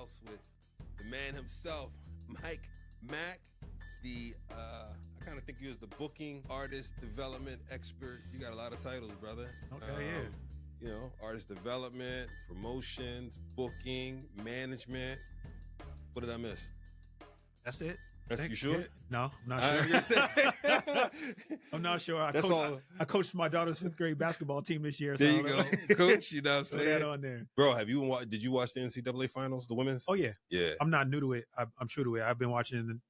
house with the man himself, Mike Mack. I kind of think you as the booking, artist development expert. You got a lot of titles, brother. Okay, yeah. You know, artist development, promotions, booking, management. What did I miss? That's it. You sure? No, I'm not sure. I'm not sure. I coached my daughter's 5th grade basketball team this year. There you go, coach. You know what I'm saying? That on there. Bro, did you watch the NCAA finals, the women's? Oh, yeah. Yeah. I'm not new to it. I'm true to it. I've been watching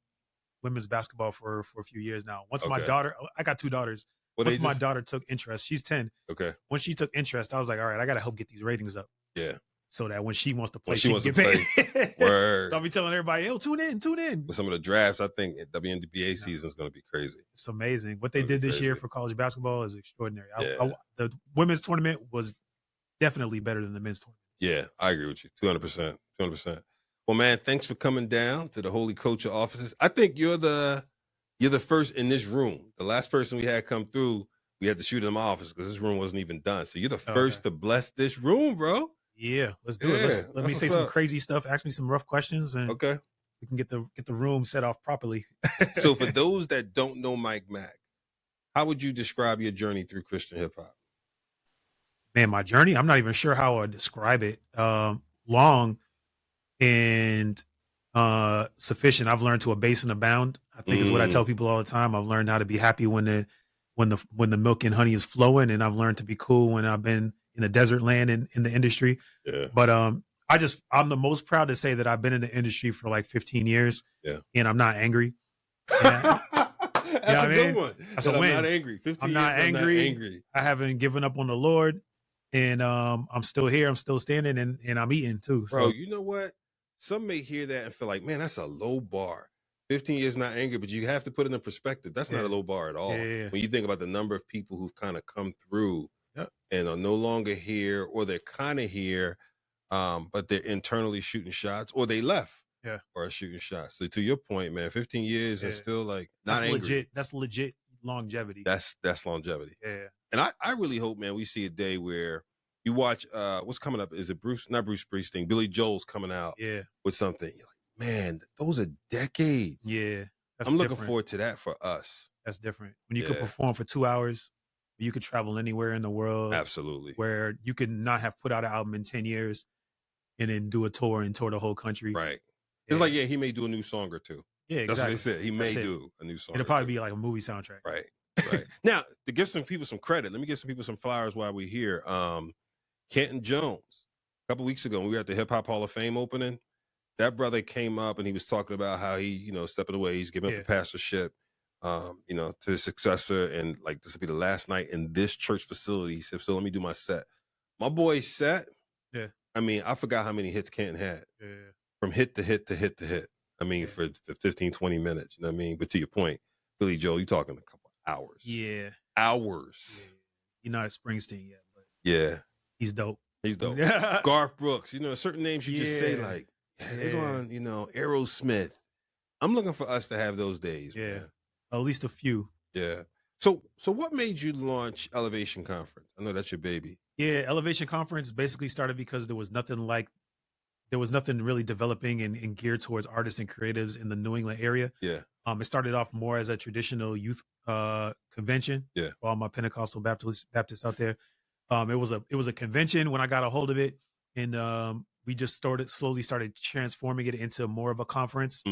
women's basketball for a few years now. My daughter, I got 2 daughters. Once my daughter took interest, she's 10. Okay. When she took interest, I was like, all right, I got to help get these ratings up. Yeah. So that when she wants to play, she can wants get to paid. play. Word. So I'll be telling everybody, tune in. With some of the drafts, I think WNBA season is going to be crazy. It's amazing. What they did this year for college basketball is extraordinary. Yeah. The women's tournament was definitely better than the men's tournament. Yeah, I agree with you. 200%. Well, man, thanks for coming down to the Holy Culture offices. I think you're the first in this room. The last person we had come through, we had to shoot in my office because this room wasn't even done. So you're the first to bless this room, bro. Yeah, let's do it. Let me say some crazy stuff. Ask me some rough questions, and we can get the room set off properly. So for those that don't know Mike Mack, how would you describe your journey through Christian hip hop? Man, my journey, I'm not even sure how I would describe it. Long and sufficient. I've learned to abase and abound, I think is what I tell people all the time. I've learned how to be happy when the milk and honey is flowing, and I've learned to be cool when I've been in a desert land in the industry. Yeah. But I'm the most proud to say that I've been in the industry for like 15 years. Yeah. And I'm not angry. That's a good one. That's a win. I'm not angry. 15 I'm years, not angry. I'm not angry. I haven't given up on the Lord. And I'm still here. I'm still standing, and I'm eating too. So. Bro, you know what? Some may hear that and feel like, man, that's a low bar. 15 years not angry, but you have to put it in perspective. That's not a low bar at all. Yeah. When you think about the number of people who've kind of come through and are no longer here, or they're kind of here, but they're internally shooting shots, or they left or are shooting shots. So to your point, man, 15 years and still like not angry. That's legit longevity. That's longevity. Yeah. And I really hope, man, we see a day where you watch what's coming up. Is it not Bruce Springsteen? Billy Joel's coming out with something. You're like, man, those are decades. Yeah. I'm looking forward to that for us. That's different. When you can perform for 2 hours, you could travel anywhere in the world. Absolutely. Where you could not have put out an album in 10 years and then do a tour and tour the whole country. Right. It's like, he may do a new song or two. Yeah, exactly. That's what they said. He may do do a new song. It'll probably be like a movie soundtrack. Right. Now, to give some people some credit, let me give some people some flowers while we're here. Kenton Jones, a couple weeks ago, when we were at the Hip Hop Hall of Fame opening, that brother came up and he was talking about how he, stepping away, he's giving up the pastorship, to his successor, and like this will be the last night in this church facility. He said, so let me do my set. My boy's set. Yeah. I mean, I forgot how many hits Kenton had. Yeah. From hit to hit to hit to hit. I mean, for 15, 20 minutes, you know what I mean? But to your point, Billy Joel, you're talking a couple hours. Yeah. Hours. Yeah. You're not at Springsteen yet, but he's dope. He's dope. Garth Brooks, certain names you just say like, they're going, Aerosmith. I'm looking for us to have those days. Yeah. Man. At least a few. Yeah. So what made you launch Elevation Conference? I know that's your baby. Yeah. Elevation Conference basically started because there was nothing really developing and geared towards artists and creatives in the New England area. Yeah. It started off more as a traditional youth convention. Yeah. For all my Pentecostal Baptists out there. It was a convention when I got a hold of it, and we just slowly started transforming it into more of a conference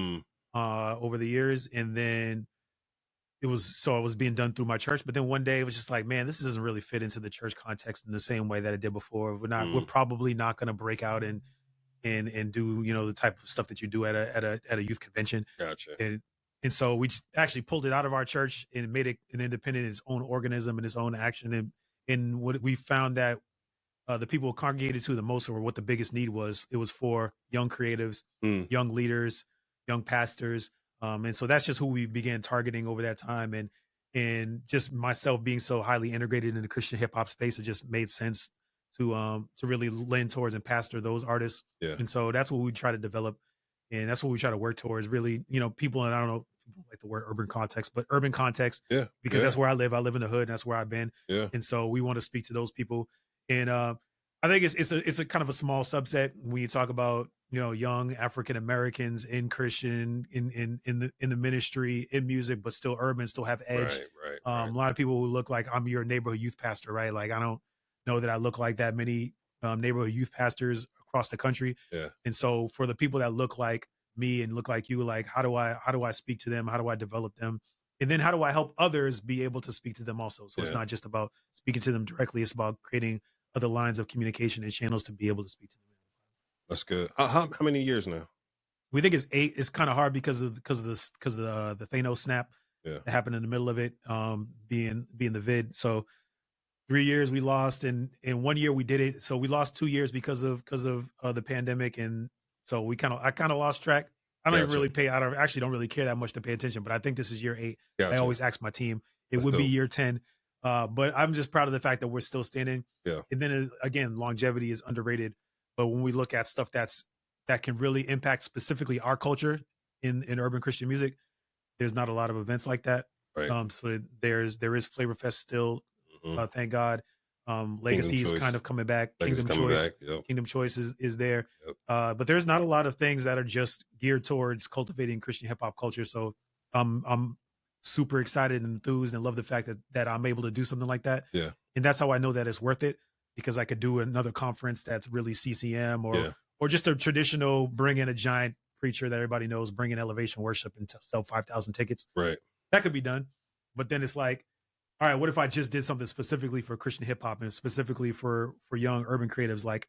over the years. And then it was being done through my church. But then one day it was just like, man, this doesn't really fit into the church context in the same way that it did before. We're probably not going to break out and do the type of stuff that you do at a youth convention. Gotcha. And so we actually pulled it out of our church and made it an independent, its own organism and its own action. And what we found that the people congregated to the most, or what the biggest need was, it was for young creatives, young leaders, young pastors. And so that's just who we began targeting over that time. And just myself being so highly integrated in the Christian hip hop space, it just made sense to really lend towards and pastor those artists. Yeah. And so that's what we try to develop. And that's what we try to work towards, really, people, and I don't know, people like the word urban context, but urban context, because that's where I live. I live in the hood, and that's where I've been. Yeah. And so we want to speak to those people. And I think it's a kind of a small subset when you talk about, young African Americans in Christian, in the ministry, in music, but still urban, still have edge. A lot of people who look like I'm your neighborhood youth pastor, right? Like, I don't know that I look like that many neighborhood youth pastors across the country. Yeah. And so for the people that look like me and look like you, like, how do I speak to them? How do I develop them? And then how do I help others be able to speak to them also? So it's Yeah. not just about speaking to them directly. It's about creating other lines of communication and channels to be able to speak to them. That's good. How many years now? We think it's 8. It's kind of hard because of the Thanos snap Yeah. that happened in the middle of it, being the vid. So 3 years we lost, and in 1 year we did it. So we lost 2 years because of the pandemic, and so I kind of lost track. I don't even really pay. I actually don't really care that much to pay attention. But I think this is year 8. Gotcha. I always ask my team. That's would be dope. year 10. But I'm just proud of the fact that we're still standing. Yeah. And then again, longevity is underrated. But when we look at stuff that can really impact specifically our culture in urban Christian music, there's not a lot of events like that. Right. So there is Flavor Fest still. Mhm. Thank God. Legacy is kind of coming back. Legacy's Kingdom coming Choice. back. Yep. Kingdom Choice is there. Yep. But there's not a lot of things that are just geared towards cultivating Christian hip hop culture. So I'm super excited and enthused and love the fact that I'm able to do something like that. Yeah. And that's how I know that it's worth it, because I could do another conference that's really CCM or just a traditional, bring in a giant preacher that everybody knows, bring in elevation worship and sell 5,000 tickets. Right. That could be done. But then it's like, all right, what if I just did something specifically for Christian hip hop and specifically for young urban creatives? Like,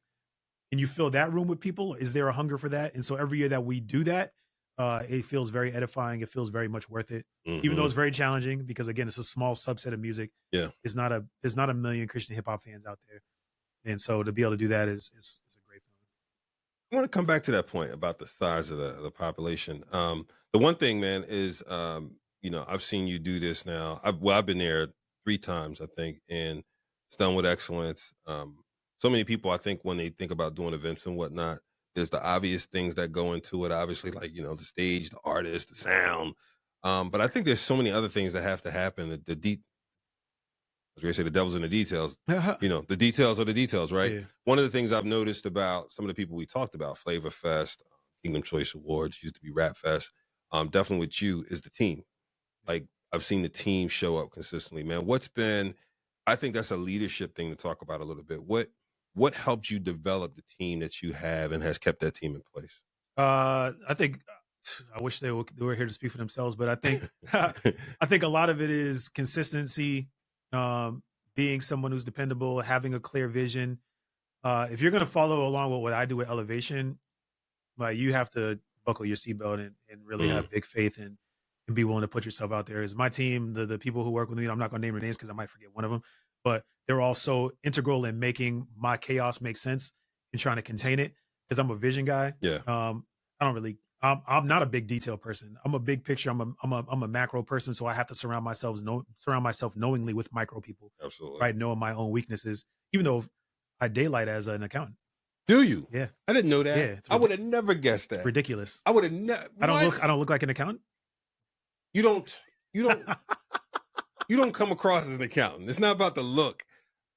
can you fill that room with people? Is there a hunger for that? And so every year that we do that, it feels very edifying. It feels very much worth it, even though it's very challenging, because again, it's a small subset of music. Yeah. There's not a million Christian hip hop fans out there. And so to be able to do that is a great feeling. I want to come back to that point about the size of the population. The one thing, man, is, I've seen you do this now. I've been there 3 times, I think, and it's done with excellence. So many people, I think, when they think about doing events and whatnot, there's the obvious things that go into it, obviously, like, the stage, the artist, the sound. But I think there's so many other things that have to happen. I was going to say the devil's in the details. The details are the details, right? Yeah. One of the things I've noticed about some of the people we talked about, Flavor Fest, Kingdom Choice Awards, used to be Rap Fest, definitely with you, is the team. Like, I've seen the team show up consistently, man. I think that's a leadership thing to talk about a little bit. What helped you develop the team that you have and has kept that team in place? I think, I wish they were here to speak for themselves, but I think I think a lot of it is consistency, being someone who's dependable, having a clear vision. If you're going to follow along with what I do with Elevation, like, you have to buckle your seatbelt and really have big faith and be willing to put yourself out there. As my team, the people who work with me, I'm not going to name their names because I might forget one of them, but they're also integral in making my chaos make sense and trying to contain it, because I'm a vision guy. Yeah. I'm not a big detail person. I'm a big picture. I'm a macro person. So I have to surround myself knowingly with micro people. Absolutely. Right. Knowing my own weaknesses, even though I daylight as an accountant. Do you? Yeah. I didn't know that. Yeah, I would have never guessed that. It's ridiculous. I would have never. I don't look like an accountant. You don't you don't come across as an accountant. It's not about the look.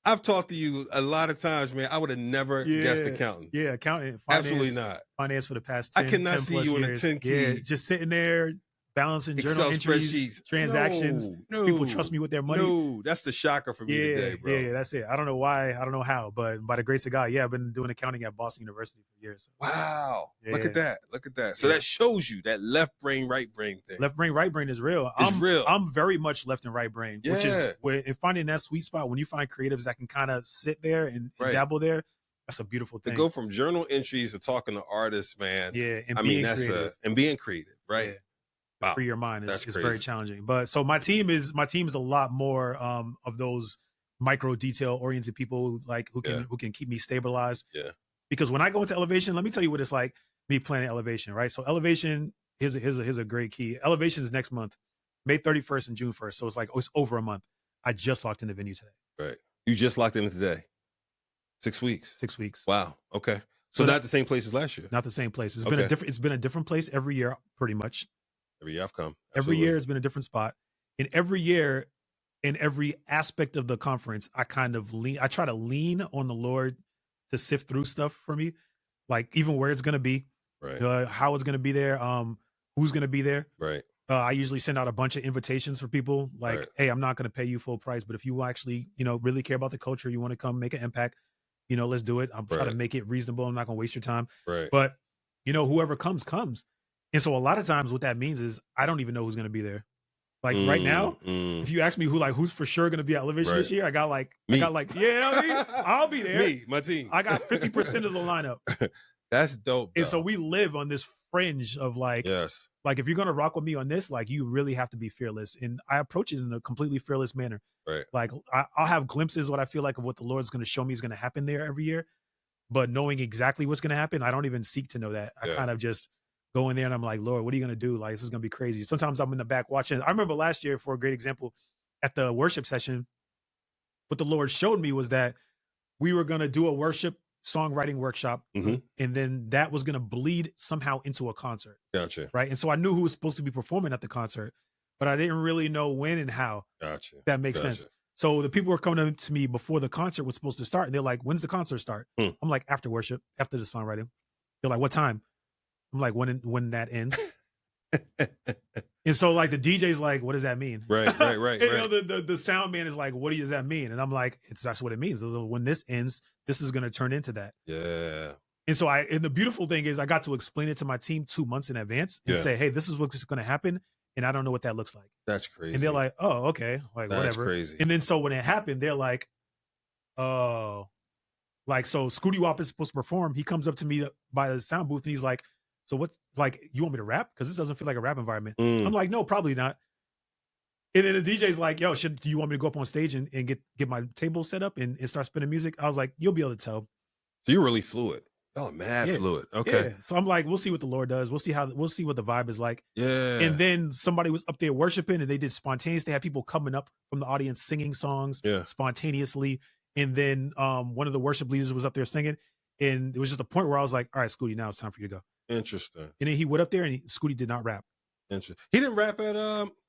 I've talked to you a lot of times, man. I would have never guessed accountant. Yeah, accountant. Absolutely not. Finance for the past 10, I cannot 10 see plus you in a years. 10 key. Yeah, just sitting there, balancing journal Excel entries, spreadsheets. transactions. No, People trust me with their money. No, that's the shocker for me today, bro. Yeah, that's it. I don't know why. I don't know how, but by the grace of God, I've been doing accounting at Boston University for years. Wow. Yeah. Look at that. Look at that. So that shows you that left brain, right brain thing. Left brain, right brain is real. Real. I'm very much left and right brain, which is finding that sweet spot. When you find creatives that can kind of sit there and dabble there, that's a beautiful thing. To go from journal entries to talking to artists, man. Yeah, and being creative, right? Yeah. Wow. Free your mind is very challenging. But so my team is a lot more of those micro detail oriented people who can keep me stabilized. Yeah. Because when I go into Elevation, let me tell you what it's like me planning Elevation, right? So Elevation, here's a great key. Elevation is next month, May 31st and June 1st. So it's over a month. I just locked in the venue today. Right. You just locked in today. 6 weeks. 6 weeks. Wow. Okay. So not the same place as last year. Not the same place. It's been a different place every year, pretty much. Every year I've come. Absolutely. Every year it's been a different spot. And every year, in every aspect of the conference, I try to lean on the Lord to sift through stuff for me, like even where it's gonna be, Right. how it's gonna be there, who's gonna be there. Right. I usually send out a bunch of invitations for people, like, Right. hey, I'm not gonna pay you full price, but if you actually, really care about the culture, you want to come make an impact, let's do it. I'm trying to Right. make it reasonable. I'm not gonna waste your time. Right. But whoever comes. And so a lot of times what that means is I don't even know who's gonna be there. Like right now, if you ask me who's for sure gonna be at Elevation this Right. year, I got Me. yeah, I'll be there. Me, my team. I got 50% of the lineup. That's dope. And though. so we live on this fringe of Yes. like if you're gonna rock with me on this, like you really have to be fearless. And I approach it in a completely fearless manner. Right. Like I'll have glimpses what I feel like of what the Lord's gonna show me is gonna happen there every year. But knowing exactly what's gonna happen, I don't even seek to know that. I Yeah. kind of just go in there and I'm like, Lord, what are you gonna do? Like this is gonna be crazy. Sometimes I'm in the back watching. I remember last year, for a great example, at the worship session, what the Lord showed me was that we were gonna do a worship songwriting workshop, Mhm. and then that was gonna bleed somehow into a concert. Gotcha. Right. And so I knew who was supposed to be performing at the concert, but I didn't really know when and how. Gotcha. That makes sense. So the people were coming to me before the concert was supposed to start, and they're like, when's the concert start? Hmm. I'm like, after worship, after the songwriting. They're like, what time? I'm like, when that ends. And so like the DJ's like, what does that mean? Right. And, the sound man is like, what does that mean? And I'm like, that's what it means. When this ends, this is going to turn into that. Yeah. And so and the beautiful thing is I got to explain it to my team 2 months in advance and say, hey, this is what's going to happen. And I don't know what that looks like. That's crazy. And they're like, oh, okay. Like, That's whatever. crazy. And then so when it happened, they're like, oh, like, so Scooty Wop is supposed to perform. He comes up to me by the sound booth and he's like, so what, like, you want me to rap? Because this doesn't feel like a rap environment. I'm like, no, probably not. And then the DJ's like, yo, do you want me to go up on stage and get my table set up and start spinning music? I was like, you'll be able to tell. So you're really fluid. Oh, mad fluid. Okay. Yeah. So I'm like, we'll see what the Lord does. We'll see what the vibe is like. Yeah. And then somebody was up there worshiping and they did spontaneous. They had people coming up from the audience singing songs spontaneously. And then one of the worship leaders was up there singing. And it was just a point where I was like, all right, Scooty, now it's time for you to go. Interesting. And then he went up there and Scooty did not rap. Interesting. He didn't rap at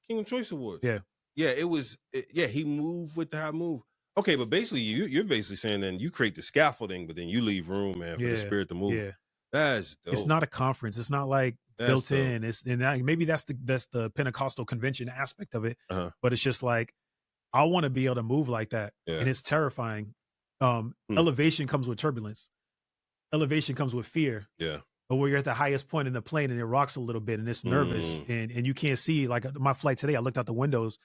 Kingdom Choice Awards. Yeah. Yeah, he moved with how I move. Okay, but basically you're basically saying then you create the scaffolding, but then you leave room, man, for the spirit to move. Yeah. That's dope. It's not a conference. It's not like built in. Maybe that's the Pentecostal convention aspect of it. But it's just like, I want to be able to move like that. Yeah. And it's terrifying. Elevation comes with turbulence. Elevation comes with fear. Yeah. But where you're at the highest point in the plane and it rocks a little bit and it's nervous and you can't see. Like my flight today, I looked out the windows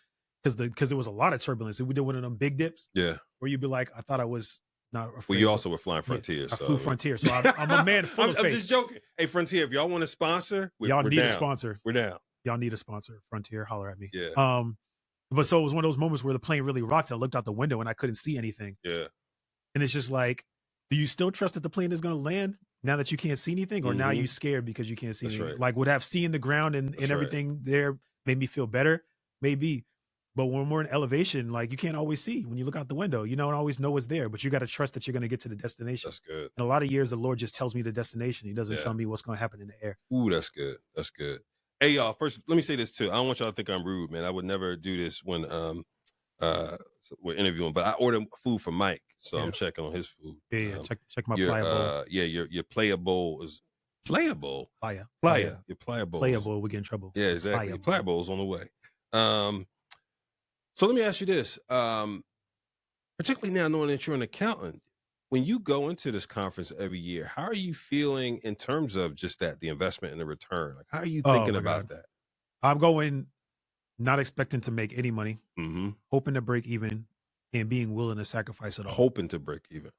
because there was a lot of turbulence. We did one of them big dips. Yeah. Where you'd be like, I thought I was not afraid. Well, you also were flying Frontier. I flew Frontier. So I'm a man full of faith. I'm just joking. Hey, Frontier, if y'all want to sponsor, y'all need down. a sponsor. We're down. Y'all need a sponsor. Frontier, holler at me. Yeah. But so it was one of those moments where the plane really rocked. I looked out the window and I couldn't see anything. Yeah. And it's just like, do you still trust that the plane is going to land now that you can't see anything? Or now you scared because you can't see anything? Right. Like, would have seeing the ground and everything there made me feel better? Maybe. But when we're in elevation, like, you can't always see when you look out the window. You don't always know what's there, but you got to trust that you're going to get to the destination. That's good. And a lot of years, the Lord just tells me the destination. He doesn't tell me what's going to happen in the air. Ooh, that's good. That's good. Hey, y'all, first, let me say this too. I don't want y'all to think I'm rude, man. I would never do this when we're interviewing, but I ordered food for Mike, so I'm checking on his food. Yeah, check my pliable. Your playable is playable. Playa. Your pliable. Playable, we get in trouble. Yeah, exactly. Pliable is on the way. So let me ask you this. Particularly now knowing that you're an accountant, when you go into this conference every year, how are you feeling in terms of just that, the investment and the return? Like, how are you thinking about that? I'm going not expecting to make any money, hoping to break even, and being willing to sacrifice it all. Hoping to break even.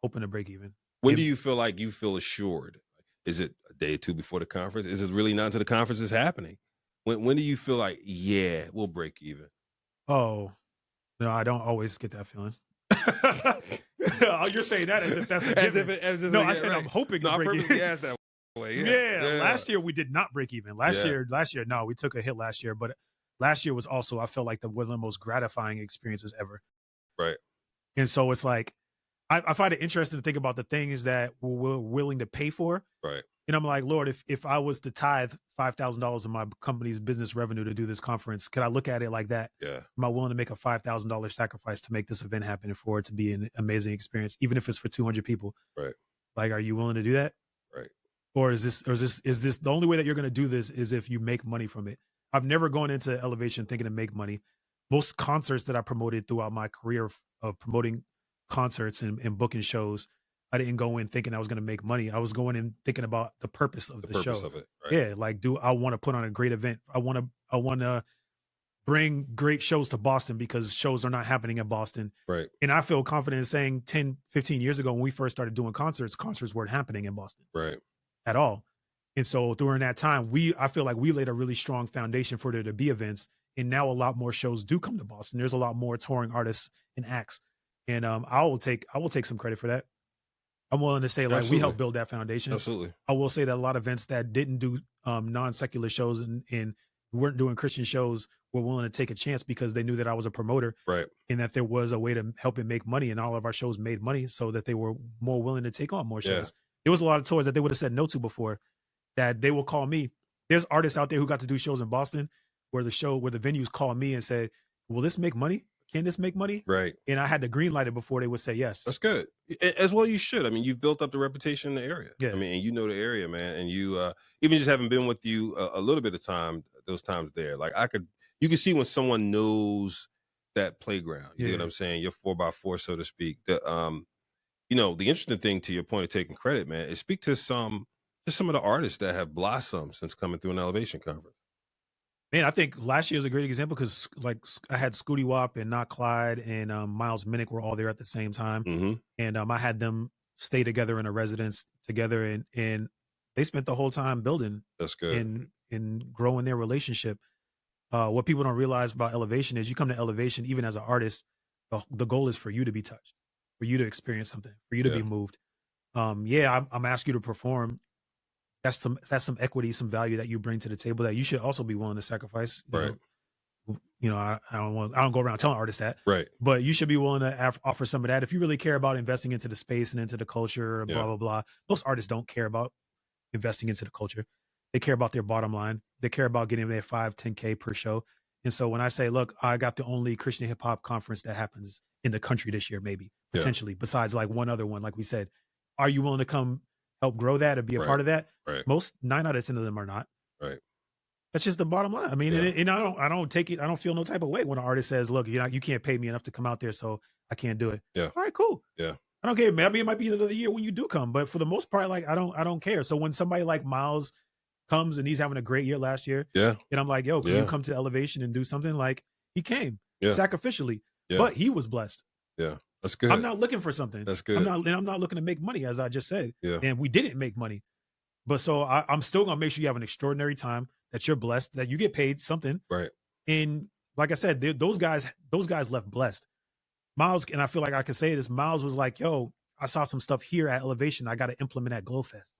When do you feel like you feel assured? Is it a day or two before the conference? Is it really not until the conference is happening? When do you feel like, yeah, we'll break even? Oh, no, I don't always get that feeling. You're saying that as if that's a given. I said I'm hoping to break even. Asked that way. Yeah. Last year we did not break even. Last year, no, we took a hit last year, but last year was also, I felt like one of the most gratifying experiences ever. Right. And so it's like, I find it interesting to think about the things that we're willing to pay for. Right. And I'm like, Lord, if I was to tithe $5,000 of my company's business revenue to do this conference, could I look at it like that? Yeah. Am I willing to make a $5,000 sacrifice to make this event happen and for it to be an amazing experience, even if it's for 200 people? Right. Like, are you willing to do that? Right. Or is this the only way that you're going to do this is if you make money from it? I've never gone into Elevation thinking to make money. Most concerts that I promoted throughout my career of promoting concerts and booking shows, I didn't go in thinking I was going to make money. I was going in thinking about the purpose of the show. Of it, right? Yeah, like, do I want to put on a great event? I want to bring great shows to Boston because shows are not happening in Boston. Right. And I feel confident in saying 10, 15 years ago when we first started doing concerts weren't happening in Boston. Right. At all. And so during that time, I feel like we laid a really strong foundation for there to be events. And now a lot more shows do come to Boston. There's a lot more touring artists and acts. And I will take some credit for that. I'm willing to say, like, Absolutely. we helped build that foundation. Absolutely. I will say that a lot of events that didn't do non-secular shows and weren't doing Christian shows were willing to take a chance because they knew that I was a promoter. Right. And that there was a way to help it make money. And all of our shows made money so that they were more willing to take on more shows. There was a lot of tours that they would have said no to before that they will call me. There's artists out there who got to do shows in Boston where the venues call me and say, will this make money? Can this make money? Right. And I had to green light it before they would say yes. That's good. As well you should. I mean, you've built up the reputation in the area. Yeah. I mean, and you know the area, man. And you, even just having been with you a little bit of time, those times there, like you can see when someone knows that playground. You know what I'm saying? Your 4x4, so to speak. The interesting thing, to your point of taking credit, man, is speak to some of the artists that have blossomed since coming through an Elevation conference. Man, I think last year is a great example because, like, I had Scooty Wop and Not Clyde and Miles Minnick were all there at the same time. Mm-hmm. And I had them stay together in a residence together, and they spent the whole time building. That's good. And growing their relationship. What people don't realize about Elevation is you come to Elevation, even as an artist, the goal is for you to be touched, for you to experience something, for you to be moved. I'm asking you to perform. That's some equity, some value that you bring to the table that you should also be willing to sacrifice. Right. I don't go around telling artists that. Right. But you should be willing to offer some of that if you really care about investing into the space and into the culture. Blah blah blah. Most artists don't care about investing into the culture. They care about their bottom line. They care about getting their 5-10K per show. And so when I say, look, I got the only Christian hip hop conference that happens in the country this year, maybe potentially, besides like one other one, like we said, are you willing to come help grow that or be a part of that? Right. Most 9 out of 10 of them are not. Right. That's just the bottom line. I mean, and I don't take it. I don't feel no type of way when an artist says, look, you can't pay me enough to come out there, so I can't do it. Yeah. All right, cool. Yeah. I don't care. Maybe it might be another year when you do come, but for the most part, like, I don't care. So when somebody like Miles comes and he's having a great year last year, and I'm like, yo, can you come to Elevation and do something? Like, he came sacrificially, but he was blessed. Yeah. That's good. I'm not looking for something. That's good. I'm not looking to make money, as I just said. Yeah. And we didn't make money. But so I'm still going to make sure you have an extraordinary time, that you're blessed, that you get paid something. Right. And like I said, those guys left blessed. Miles, and I feel like I can say this, Miles was like, yo, I saw some stuff here at Elevation. I got to implement at Glowfest.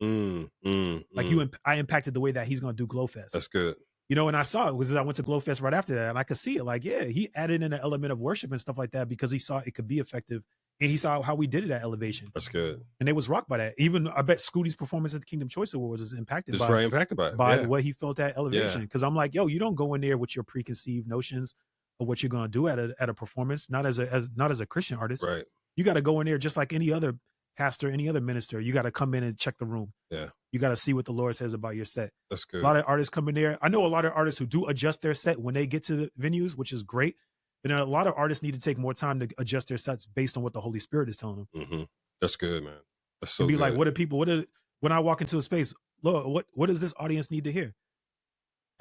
I impacted the way that he's going to do Glowfest. That's good. And I saw it because I went to Glowfest right after that, and I could see it. Like, he added in an element of worship and stuff like that because he saw it could be effective, and he saw how we did it at Elevation. That's good. And they was rocked by that. Even I bet Scooty's performance at the Kingdom Choice Awards was impacted by it. What he felt at Elevation. Because I'm like, yo, you don't go in there with your preconceived notions of what you're going to do at a performance, not as a Christian artist. Right. You got to go in there just like any other pastor, any other minister. You got to come in and check the room. Yeah. You got to see what the Lord says about your set. That's good. A lot of artists come in there. I know a lot of artists who do adjust their set when they get to the venues, which is great. And a lot of artists need to take more time to adjust their sets based on what the Holy Spirit is telling them. Mm-hmm. That's good, man. That's so be good. Like, when I walk into a space, Lord, what does this audience need to hear?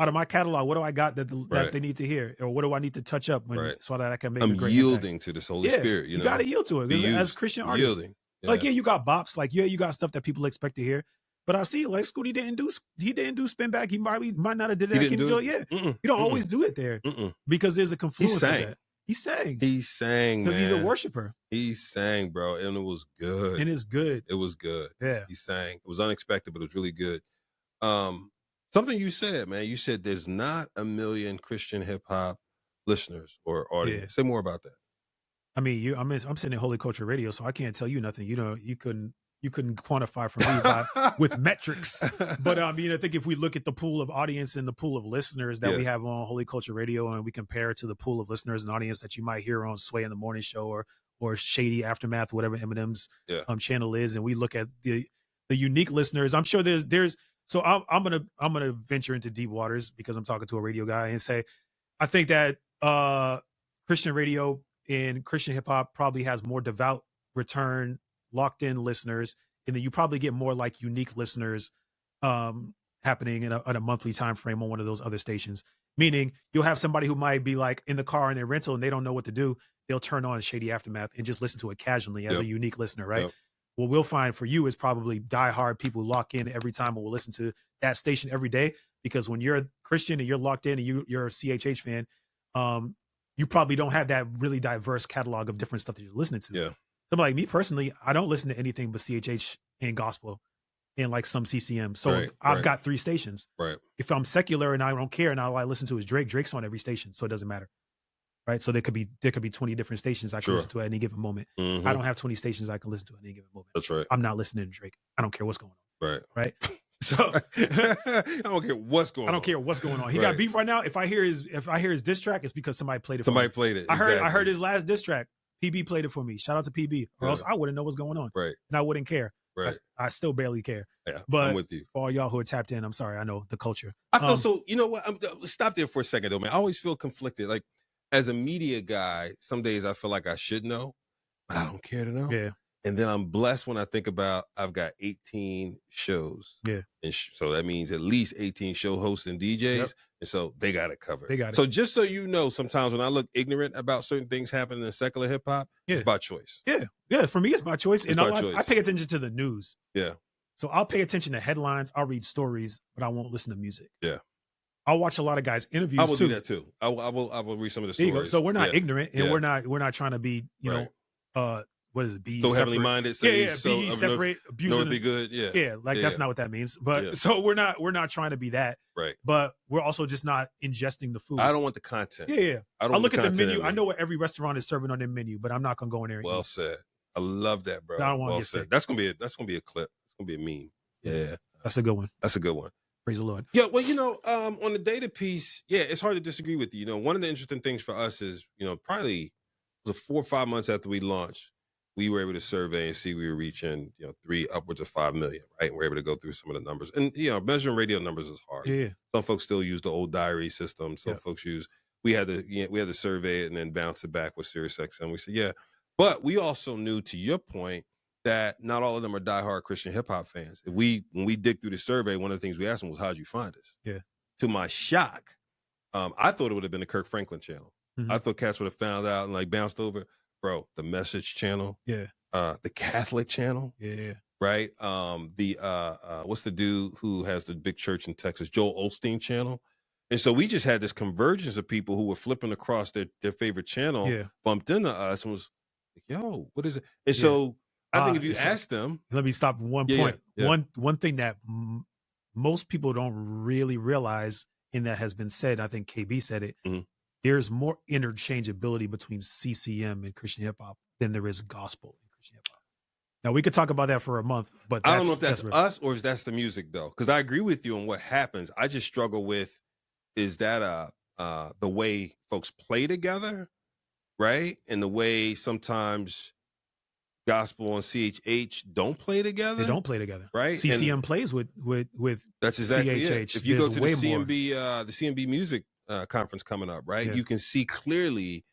Out of my catalog, what do I got that they need to hear? Or what do I need to touch up so that I can make a great yielding impact? to this Holy Spirit. You got to yield to it. As Christian artists. Yielding. Yeah. Like, you got bops. Like, you got stuff that people expect to hear. But I see, like, Scooty didn't do spin back. He might not have did that. You don't always do it there because there's a confluence of that. He sang, because he's a worshiper. He sang, bro, and it was good. And it's good. It was good. Yeah, he sang. It was unexpected, but it was really good. Something you said, man. You said there's not a million Christian hip hop listeners or audience. Yeah. Say more about that. I mean, I'm sitting in Holy Culture Radio, so I can't tell you nothing. You couldn't quantify for me with metrics. But I think if we look at the pool of audience and the pool of listeners that we have on Holy Culture Radio, and we compare it to the pool of listeners and audience that you might hear on Sway in the Morning Show or or Shady Aftermath, whatever Eminem's Yeah. channel is, and we look at the unique listeners. I'm sure there's so I'm gonna venture into deep waters because I'm talking to a radio guy and say I think that Christian radio and Christian hip hop probably has more devout return locked in listeners, and then you probably get more like unique listeners happening in a monthly time frame on one of those other stations. Meaning you'll have somebody who might be like in the car in their rental and they don't know what to do. They'll turn on Shady Aftermath and just listen to it casually as a unique listener, right? Yep. What we'll find for you is probably diehard people lock in every time and will listen to that station every day, because when you're a Christian and you're locked in and you're a CHH fan, you probably don't have that really diverse catalog of different stuff that you're listening to. Yeah. Somebody like me personally, I don't listen to anything but CHH and gospel and like some CCM. So I've got 3 stations. Right. If I'm secular and I don't care and all I listen to is Drake, Drake's on every station, so it doesn't matter. Right. So there could be 20 different stations I can listen to at any given moment. Mm-hmm. I don't have 20 stations I can listen to at any given moment. That's right. I'm not listening to Drake. I don't care what's going on. Right. Right. So I don't care what's going on. I don't care what's going on. He got beef right now. If I hear his diss track, it's because somebody played it. Somebody played it. I heard his last diss track. PB played it for me. Shout out to PB, or else I wouldn't know what's going on. Right. And I wouldn't care. Right. I still barely care. Yeah. But I'm with you. For all y'all who are tapped in, I'm sorry. I know the culture. I feel so. You know what? Stop there for a second, though, man. I always feel conflicted. Like as a media guy, some days I feel like I should know, but I don't care to know. Yeah. And then I'm blessed when I think about I've got 18 shows. Yeah. And so that means at least 18 show hosts and DJs. Yep. And so they got it covered. They got it. So just so you know, sometimes when I look ignorant about certain things happening in secular hip hop, it's by choice. Yeah. Yeah. For me, it's by choice. It's And by choice. I pay attention to the news. Yeah. So I'll pay attention to headlines. I'll read stories, but I won't listen to music. Yeah. I'll watch a lot of guys' interviews. I will too. do that too. I will read some of the There stories. you go. So we're not ignorant, and Yeah. we're not trying to be, you know, what is it? Be so separate. heavenly minded. Yeah, so be separate, abusing. North be good. Yeah. Yeah, like that's not what that means. But so we're not trying to be that. Right. But we're also just not ingesting the food. I don't want the content. Yeah. I look at the menu. I know what every restaurant is serving on their menu, but I'm not gonna go in there and Well eat. said. I love that, bro. I don't want to well get said. sick. That's gonna be a clip. It's gonna be a meme. Yeah. That's a good one. That's a good one. Praise the Lord. Yeah, well, you know, on the data piece, it's hard to disagree with you. You know, one of the interesting things for us is, you know, probably it was 4 or 5 months after we launched, we were able to survey and see we were reaching, you know, 3 upwards of 5 million, right? And we're able to go through some of the numbers. And, you know, measuring radio numbers is hard. Yeah. Some folks still use the old diary system. Some folks we had to survey it and then bounce it back with SiriusXM. We said, but we also knew, to your point, that not all of them are diehard Christian hip hop fans. When we dig through the survey, one of the things we asked them was, how'd you find us? Yeah. To my shock, I thought it would have been the Kirk Franklin channel. Mm-hmm. I thought cats would have found out and like bounced over. Bro, the Message channel. Yeah. The Catholic channel. Yeah. Right. What's the dude who has the big church in Texas? Joel Osteen channel. And so we just had this convergence of people who were flipping across their favorite channel, bumped into us and was like, yo, what is it? And so I think if you ask them, let me stop one point. Yeah. One thing that most people don't really realize, and that has been said, I think KB said it. Mm-hmm. There's more interchangeability between CCM and Christian hip hop than there is gospel in Christian hip hop. Now we could talk about that for a month, but I don't know if that's us or if that's the music though, because I agree with you on what happens. I just struggle with is that the way folks play together, right, and the way sometimes gospel and CHH don't play together. They don't play together, right? CCM plays with that's exactly CHH. It. If you go to the CMB music conference coming up, right, you can see clearly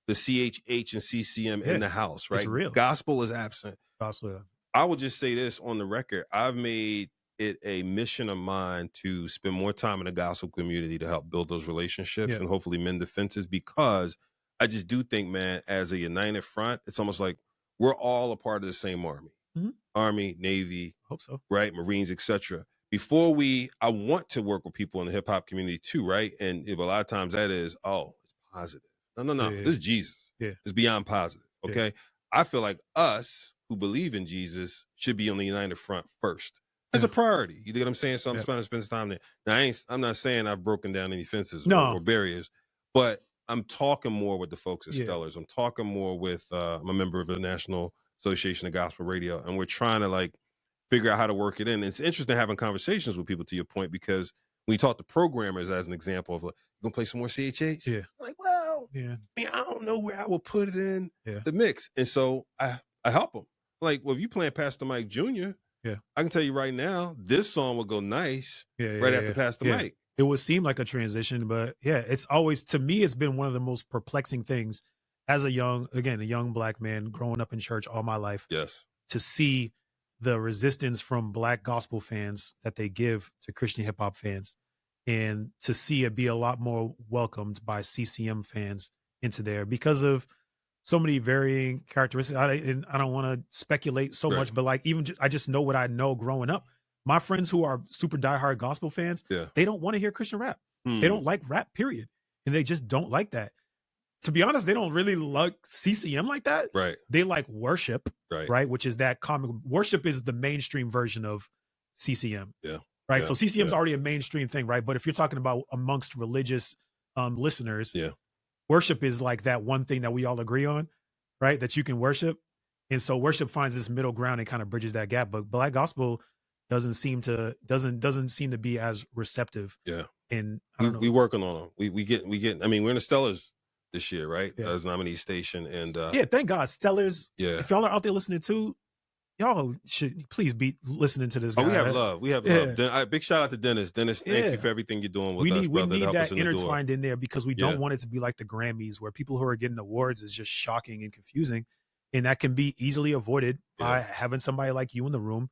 the CHH and CCM in the house, right? It's real. Gospel is absent. Gospel. I will just say this on the record: I've made it a mission of mine to spend more time in the gospel community to help build those relationships and hopefully mend the fences, because I just do think, man, as a united front, it's almost like we're all a part of the same army. Mm-hmm. Army, Navy, hope so, right? Marines, etc. Before I want to work with people in the hip hop community too, right? And a lot of times that is, it's positive. No. This is Jesus. Yeah. It's beyond positive. Okay. Yeah. I feel like us who believe in Jesus should be on the united front first. As a priority. You get what I'm saying? So I'm trying to spend some time there. Now, I'm not saying I've broken down any fences or barriers, but I'm talking more with the folks at Stellars. I'm talking more with, I'm a member of the National Association of Gospel Radio, and we're trying to like figure out how to work it in. It's interesting having conversations with people, to your point, because We taught the programmers as an example of like, you gonna play some more CHH? Yeah. Like, well, Yeah. I mean, I don't know where I would put it in Yeah. the mix. And so I help them. Like, well, if you playing Pastor Mike Jr., Yeah. I can tell you right now, this song will go nice Yeah. right after Pastor Mike. It would seem like a transition, but yeah, it's always, to me, it's been one of the most perplexing things as a young Black man growing up in church all my life. Yes. To see the resistance from Black gospel fans that they give to Christian hip hop fans, and to see it be a lot more welcomed by CCM fans into there because of so many varying characteristics. I don't want to speculate so much, but like even I just know what I know growing up. My friends who are super diehard gospel fans, they don't want to hear Christian rap. They don't like rap, period. And they just don't like that. To be honest, they don't really like CCM like that. Right. They like worship, right? Which is that common worship is the mainstream version of CCM. Yeah. Right. Yeah. So CCM is already a mainstream thing, right? But if you're talking about amongst religious listeners, worship is like that one thing that we all agree on, right? That you can worship. And so worship finds this middle ground and kind of bridges that gap. But Black gospel doesn't seem to be as receptive. Yeah. And I don't know. We working on them. We get, I mean, we're in the Stellars this year, right? As nominee station. And thank God. Stellars. Yeah. If y'all are out there listening too, y'all should please be listening to this guy. Oh, we have love. We have love. Big shout out to Dennis. Dennis, thank you for everything you're doing with us, brother. We need that intertwined in there because we don't want it to be like the Grammys where people who are getting awards is just shocking and confusing. And that can be easily avoided by having somebody like you in the room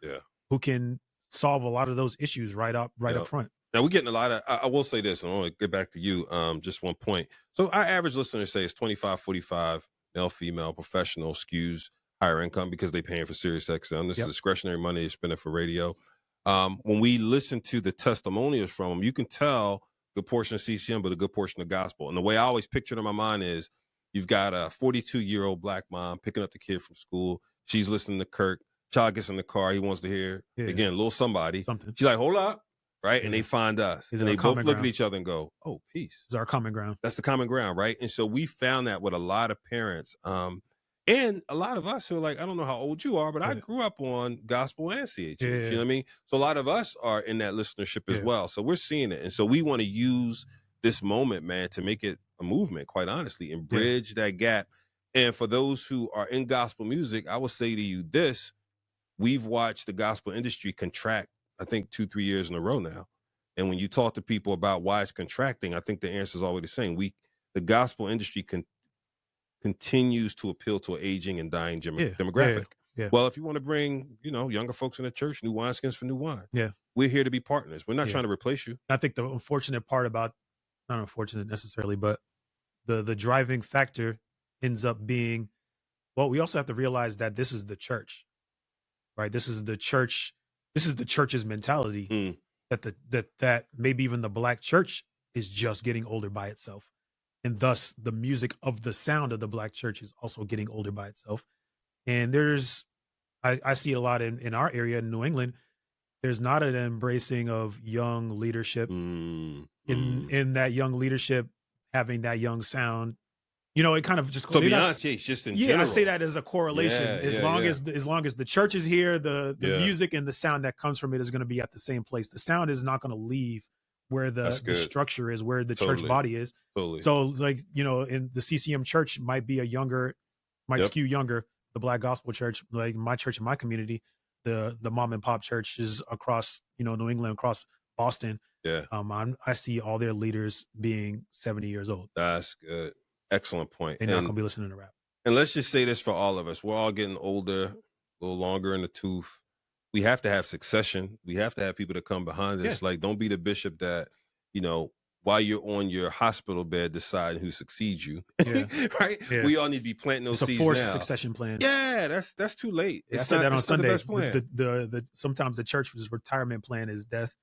who can solve a lot of those issues right up front. Now we're getting a lot of, I will say this, and I want to get back to you, just one point. So our average listener say it's 25, 45, male, female, professional, skews higher income because they're paying for SiriusXM. This is discretionary money they're spending for radio. When we listen to the testimonials from them, you can tell a good portion of CCM, but a good portion of gospel. And the way I always picture it in my mind is you've got a 42-year-old Black mom picking up the kid from school. She's listening to Kirk. Child gets in the car. He wants to hear, again, a little somebody. Something. She's like, hold up. Right. And they find us. And they both look at each other and go, oh, peace. It's our common ground. That's the common ground. Right. And so we found that with a lot of parents. And a lot of us who are like, I don't know how old you are, but I grew up on gospel and CHH. You know what I mean? So a lot of us are in that listenership as well. So we're seeing it. And so we want to use this moment, man, to make it a movement, quite honestly, and bridge that gap. And for those who are in gospel music, I will say to you this: we've watched the gospel industry contract, I think 2-3 years in a row now. And when you talk to people about why it's contracting, I think the answer is always the same. The gospel industry continues to appeal to an aging and dying demographic. Well, if you want to bring, younger folks in the church, new wineskins for new wine. We're here to be partners. We're not trying to replace you. I think the unfortunate part about, not unfortunate necessarily, but the driving factor ends up being, well, we also have to realize that this is the church, right? This is the church. This is the church's mentality that maybe even the Black church is just getting older by itself. And thus the music of the sound of the Black church is also getting older by itself. And I see a lot in our area in New England, there's not an embracing of young leadership in that young leadership having that young sound. It kind of just, so Beyonce just in general. I say that as a correlation. As long as the church is here, the music and the sound that comes from it is going to be at the same place. The sound is not going to leave where the structure is, where the church body is. So like, in the CCM church might be skew younger. The Black gospel church, like my church in my community, the mom and pop church is across, New England, across Boston. I see all their leaders being 70 years old. That's good. Excellent point. They're not going to be listening to rap. And let's just say this for all of us. We're all getting older, a little longer in the tooth. We have to have succession. We have to have people that come behind us. Like, don't be the bishop that, while you're on your hospital bed, deciding who succeeds you. Right? Yeah. We all need to be planting those seeds now. It's a forced succession plan. Yeah, that's too late. I said that on Sunday. Sometimes the church's retirement plan is death.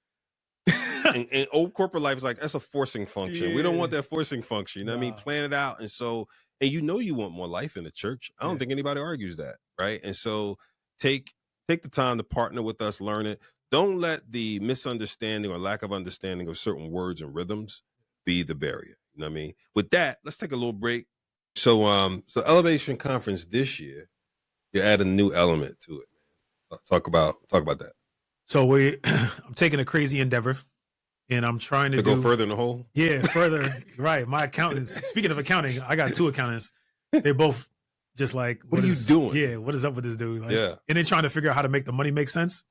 and old corporate life is like, that's a forcing function. We don't want that forcing function. You know what I mean? Plan it out. And so, and you want more life in the church. I don't think anybody argues that. Right. And so take the time to partner with us, learn it. Don't let the misunderstanding or lack of understanding of certain words and rhythms be the barrier. You know what I mean? With that, let's take a little break. So Elevation Conference this year, you add a new element to it. Talk about that. So I'm taking a crazy endeavor. and I'm trying to go further in the hole. Yeah, further. Right. My accountants. Speaking of accounting, I got 2 accountants. They're both just like, what are you doing? Yeah, what is up with this dude? Like, yeah, and then trying to figure out how to make the money make sense.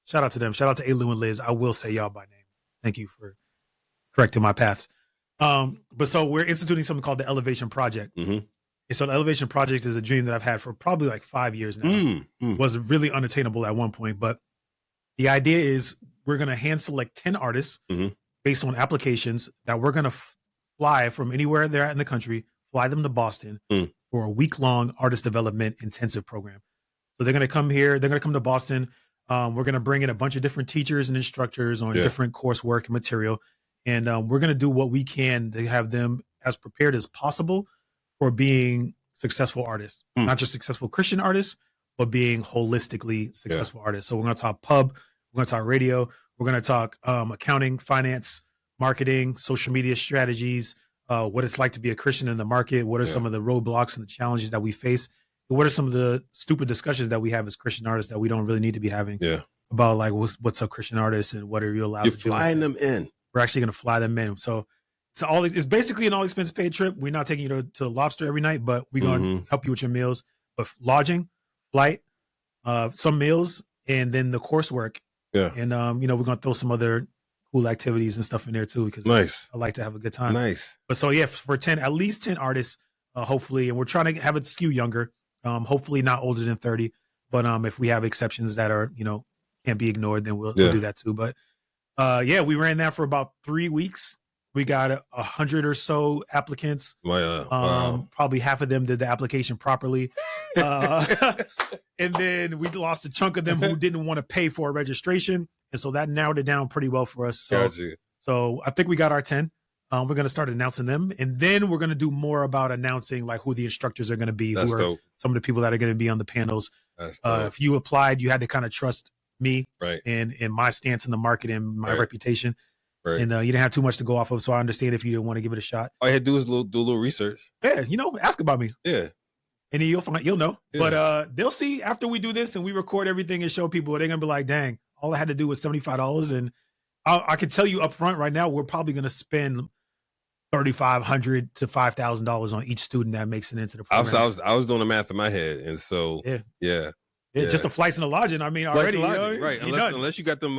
Shout out to them. Shout out to Elu and Liz. I will say y'all by name. Thank you for correcting my paths. But so we're instituting something called the Elevation Project. Mm-hmm. And so the Elevation Project is a dream that I've had for probably like 5 years now. Was really unattainable at one point, but the idea is we're going to hand select 10 artists based on applications that we're going to fly from anywhere they're at in the country, fly them to Boston for a week-long artist development intensive program. So they're going to come here. They're going to come to Boston. We're going to bring in a bunch of different teachers and instructors on different coursework and material. And we're going to do what we can to have them as prepared as possible for being successful artists, not just successful Christian artists, but being holistically successful artists. So we're going to talk pub, we're going to talk radio, we're going to talk accounting, finance, marketing, social media strategies, what it's like to be a Christian in the market, what are some of the roadblocks and the challenges that we face, and what are some of the stupid discussions that we have as Christian artists that we don't really need to be having about like what's a Christian artist and what are you allowed to do. You're flying them in. We're actually going to fly them in. So it's basically an all expense paid trip. We're not taking you to Lobster every night, but we're going to help you with your meals, but lodging, flight, some meals, and then the coursework. Yeah. And, we're going to throw some other cool activities and stuff in there too, because I like to have a good time. Nice. But so, yeah, for at least 10 artists, hopefully, and we're trying to have it skew younger, hopefully not older than 30. But if we have exceptions that are, can't be ignored, then we'll do that too. But we ran that for about 3 weeks. We got 100 or so applicants. Wow. Probably half of them did the application properly. And then we lost a chunk of them who didn't want to pay for a registration. And so that narrowed it down pretty well for us. So I think we got our 10. We're going to start announcing them. And then we're going to do more about announcing like who the instructors are going to be, That's who are dope. Some of the people that are going to be on the panels. If you applied, you had to kind of trust me and my stance in the market and my reputation. Right. And you didn't have too much to go off of, so I understand if you didn't want to give it a shot. All you had to do is do a little research. Yeah, ask about me. Yeah. And then you'll know. Yeah. But they'll see after we do this and we record everything and show people, they're going to be like, dang, all I had to do was $75. And I can tell you up front right now, we're probably going to spend $3,500 to $5,000 on each student that makes it into the program. I was doing the math in my head. And so, yeah. Just the flights and the lodging. I mean, already, right? Unless you got them,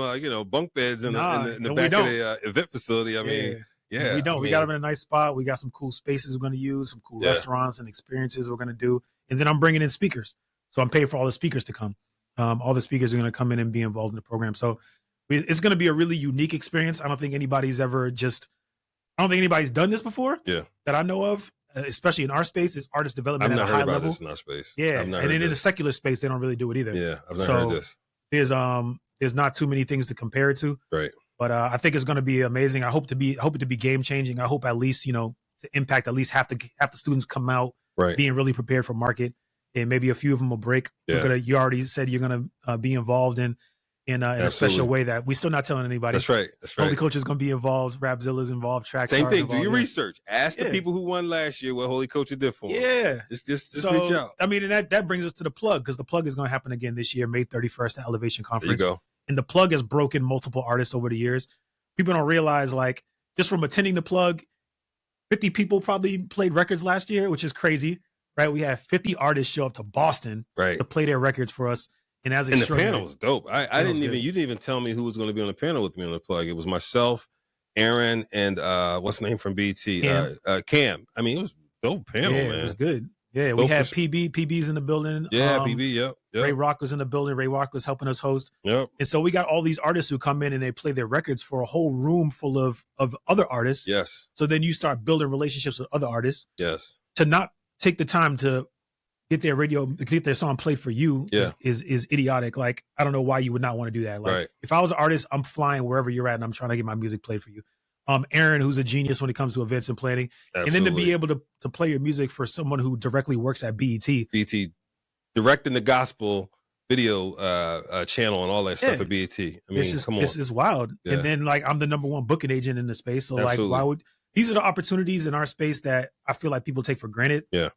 bunk beds in the back of the event facility. I mean, we don't. We got them in a nice spot. We got some cool spaces we're going to use, some cool restaurants and experiences we're going to do. And then I'm bringing in speakers, so I'm paying for all the speakers to come. All the speakers are going to come in and be involved in the program. So it's going to be a really unique experience. I don't think anybody's done this before. Yeah, that I know of. Especially in our space, is artist development at a high level. This in our space. Yeah, and then in the secular space, they don't really do it either. Yeah, I've not heard this. There's not too many things to compare it to. Right. But I think it's going to be amazing. I hope it to be game changing. I hope at least to impact at least half the students come out being really prepared for market, and maybe a few of them will break. Yeah. You already said you're going to be involved in a special way that we're still not telling anybody. That's right. Holy Coach is going to be involved. Rapzilla's involved. Track Same thing. Do your research. Ask the people who won last year what Holy Coach did for them. Yeah. Just reach out. I mean, and that brings us to the plug, because the plug is going to happen again this year, May 31st at Elevation Conference. There you go. And the plug has broken multiple artists over the years. People don't realize, like, just from attending the plug, 50 people probably played records last year, which is crazy, right? We had 50 artists show up to Boston to play their records for us. And the panel was dope. You didn't even tell me who was going to be on the panel with me on the plug. It was myself, Aaron, and what's the name from BT? Cam. I mean, it was a dope panel, man. It was good. Yeah, we had PB's in the building. Yeah, PB, yep. Ray Rock was in the building. Ray Rock was helping us host. Yep. And so we got all these artists who come in and they play their records for a whole room full of other artists. Yes. So then you start building relationships with other artists. Yes. To not take the time to get their song played for you is idiotic. Like, I don't know why you would not want to do that. Like, if I was an artist, I'm flying wherever you're at and I'm trying to get my music played for you. Aaron, who's a genius when it comes to events and planning. Absolutely. And then to be able to play your music for someone who directly works at BET. Directing the gospel video channel and all that stuff at BET. I mean, come on. It's wild. Yeah. And then, like, I'm the number one booking agent in the space. So, like, these are the opportunities in our space that I feel like people take for granted. Yeah.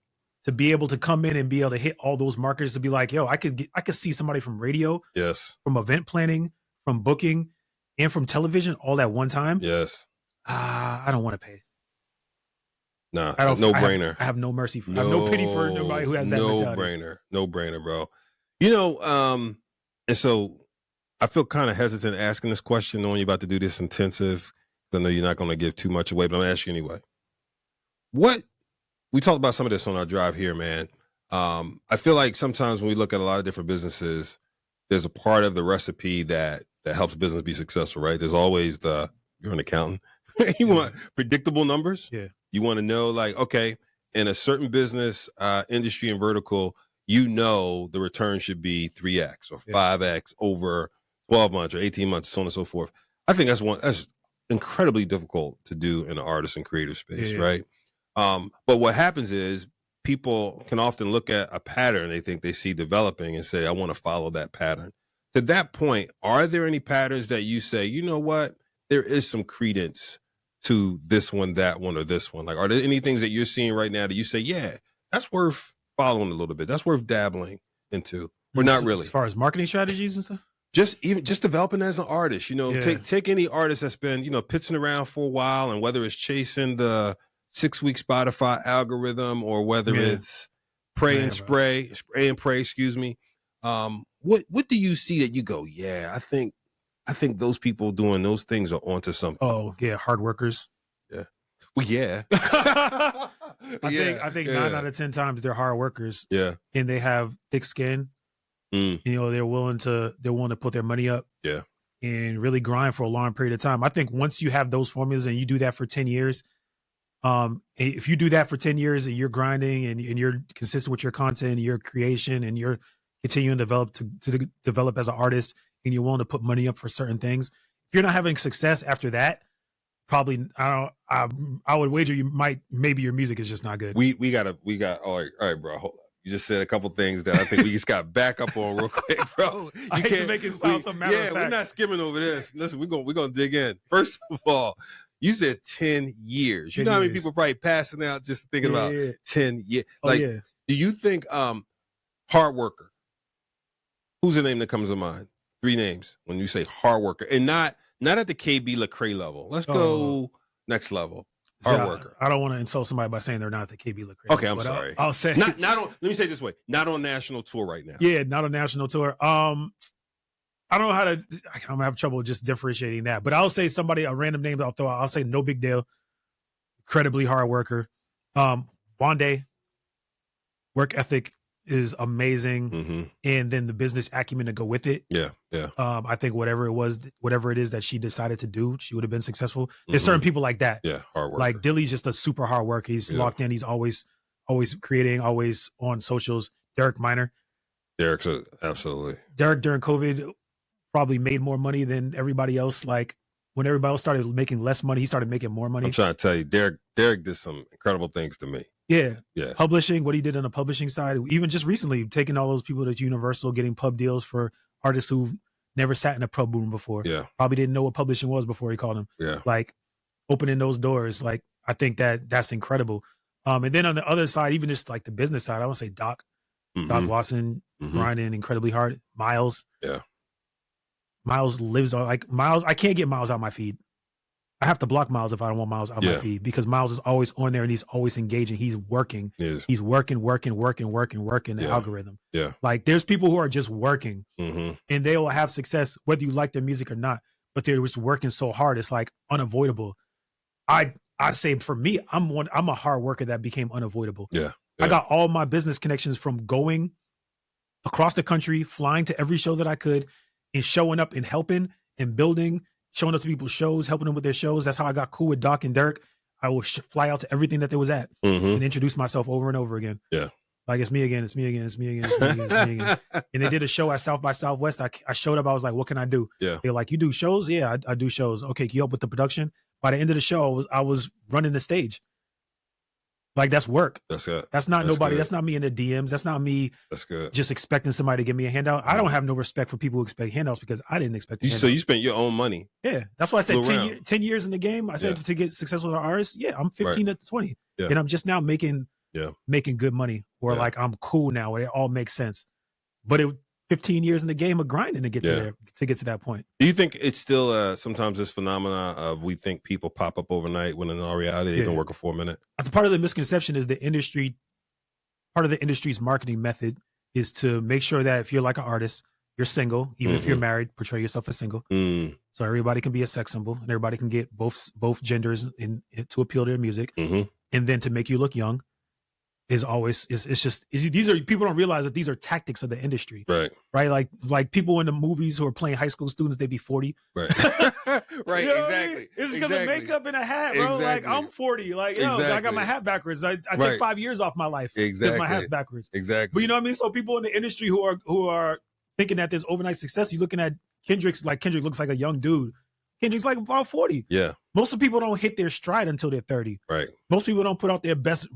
To be able to come in and be able to hit all those markers, to be like, yo, I could see somebody from radio, yes, from event planning, from booking, and from television all at one time. Yes. I don't want to pay. Nah, no brainer. I have no mercy for. I have no pity for nobody who has that mentality. No brainer, bro. You know, and so I feel kind of hesitant asking this question, knowing you're about to do this intensive. I know you're not going to give too much away, but I'm going to ask you anyway. What we talked about some of this on our drive here, man. I feel like sometimes when we look at a lot of different businesses, there's a part of the recipe that helps business be successful, right? There's always you're an accountant. You want predictable numbers. Yeah. You want to know, like, okay, in a certain business, industry and vertical, the return should be 3x or 5x over 12 months or 18 months, so on and so forth. I think that's incredibly difficult to do in the artist and creative space, right? But what happens is people can often look at a pattern they think they see developing and say, I want to follow that pattern. To that point, are there any patterns that you say, you know what, there is some credence to this one, that one, or this one? Like, are there any things that you're seeing right now that you say, yeah, that's worth following a little bit, that's worth dabbling into, or not really? As far as marketing strategies and stuff? Just developing as an artist, take any artist that's been, pitching around for a while, and whether it's chasing the 6-week Spotify algorithm or whether it's spray and pray, excuse me. What do you see that you go, yeah, I think those people doing those things are onto something? Oh yeah, hard workers. Yeah. Well, yeah. I think 9 out of 10 times they're hard workers. Yeah. And they have thick skin. They're willing to put their money up. Yeah. And really grind for a long period of time. I think once you have those formulas and you do that for 10 years, if you do that for 10 years and you're grinding and you're consistent with your content, your creation, and you're continuing to develop as an artist, and you're willing to put money up for certain things, if you're not having success after that, probably I would wager maybe your music is just not good. We got all right, bro. Hold on. You just said a couple things that I think we just got to back up on real quick, bro. I hate to make it sound so matter of fact. We're not skimming over this. Listen, we're gonna dig in. First of all, you said 10 years. You know how many people probably passing out just thinking about 10 years? Do you think hard worker? Who's the name that comes to mind? 3 names when you say hard worker, and not at the KB Lecrae level. Let's go next level. Hard worker. I don't want to insult somebody by saying they're not at the KB Lecrae. Okay, I'm sorry. I'll say not on. Let me say it this way: not on national tour right now. Yeah, not on national tour. I don't know how to. I'm gonna have trouble just differentiating that. But I'll say a random name that I'll throw out. I'll say No Big Deal. Incredibly hard worker. Wande. Work ethic is amazing, and then the business acumen to go with it. Yeah. I think whatever it is that she decided to do, she would have been successful. There's certain people like that. Yeah, hard worker. Like Dilly's just a super hard worker. He's locked in. He's always creating, always on socials. Derek Minor. Derek's absolutely. Derek during COVID probably made more money than everybody else. Like when everybody else started making less money, he started making more money. I'm trying to tell you, Derek did some incredible things to me. Yeah. Publishing, what he did on the publishing side, even just recently taking all those people to Universal, getting pub deals for artists who never sat in a pub room before. Yeah. Probably didn't know what publishing was before he called them. Yeah. Like opening those doors. Like I think that's incredible. And then on the other side, even just like the business side, I want to say Doc Watson, grinding incredibly hard. Miles. Yeah. Miles lives on Miles. I can't get Miles out my feed. I have to block Miles if I don't want Miles out my feed, because Miles is always on there and he's always engaging. He's working. He's working the algorithm. Yeah. Like there's people who are just working and they will have success whether you like their music or not, but they're just working so hard. It's like unavoidable. I say for me, I'm a hard worker that became unavoidable. Yeah. I got all my business connections from going across the country, flying to every show that I could and showing up and helping and building, showing up to people's shows, helping them with their shows. That's how I got cool with Doc and Derek. I will fly out to everything that they was at and introduce myself over and over again. Yeah. Like, it's me again, it's me again, it's me again, it's me again, it's me again. And they did a show at South by Southwest. I showed up. I was like, what can I do? Yeah. They're like, you do shows? Yeah, I do shows. Okay, can you help with the production? By the end of the show, I was running the stage. Like, that's work. That's good. That's not nobody. Good. That's not me in the DMs. That's not me. That's good. Just expecting somebody to give me a handout. I don't have no respect for people who expect handouts because I didn't expect. So you spent your own money. Yeah, that's why I said 10 years in the game. I said to get successful as an artist. Yeah, I'm 15 to 20, and I'm just now making good money. Or like I'm cool now. Where it all makes sense. But 15 years in the game of grinding to get to there, to get to that point. Do you think it's still sometimes this phenomena of we think people pop up overnight when in all reality they've been working for a minute? Part of the misconception is part of the industry's marketing method is to make sure that if you're like an artist, you're single, even if you're married, portray yourself as single. So everybody can be a sex symbol and everybody can get both genders to appeal to their music. And then to make you look young is always, these are, people don't realize that these are tactics of the industry. Right. Like people in the movies who are playing high school students, they be 40. Right. Right. You know Exactly. I mean? It's because of makeup and a hat, bro. Like I'm 40. Like, I got my hat backwards. I took 5 years off my life because my hat's backwards. Exactly. But you know what I mean? So people in the industry who are thinking that there's overnight success, you're looking at Kendrick looks like a young dude. Kendrick's like about 40. Yeah. Most of the people don't hit their stride until they're 30. Right. Most people don't put out their best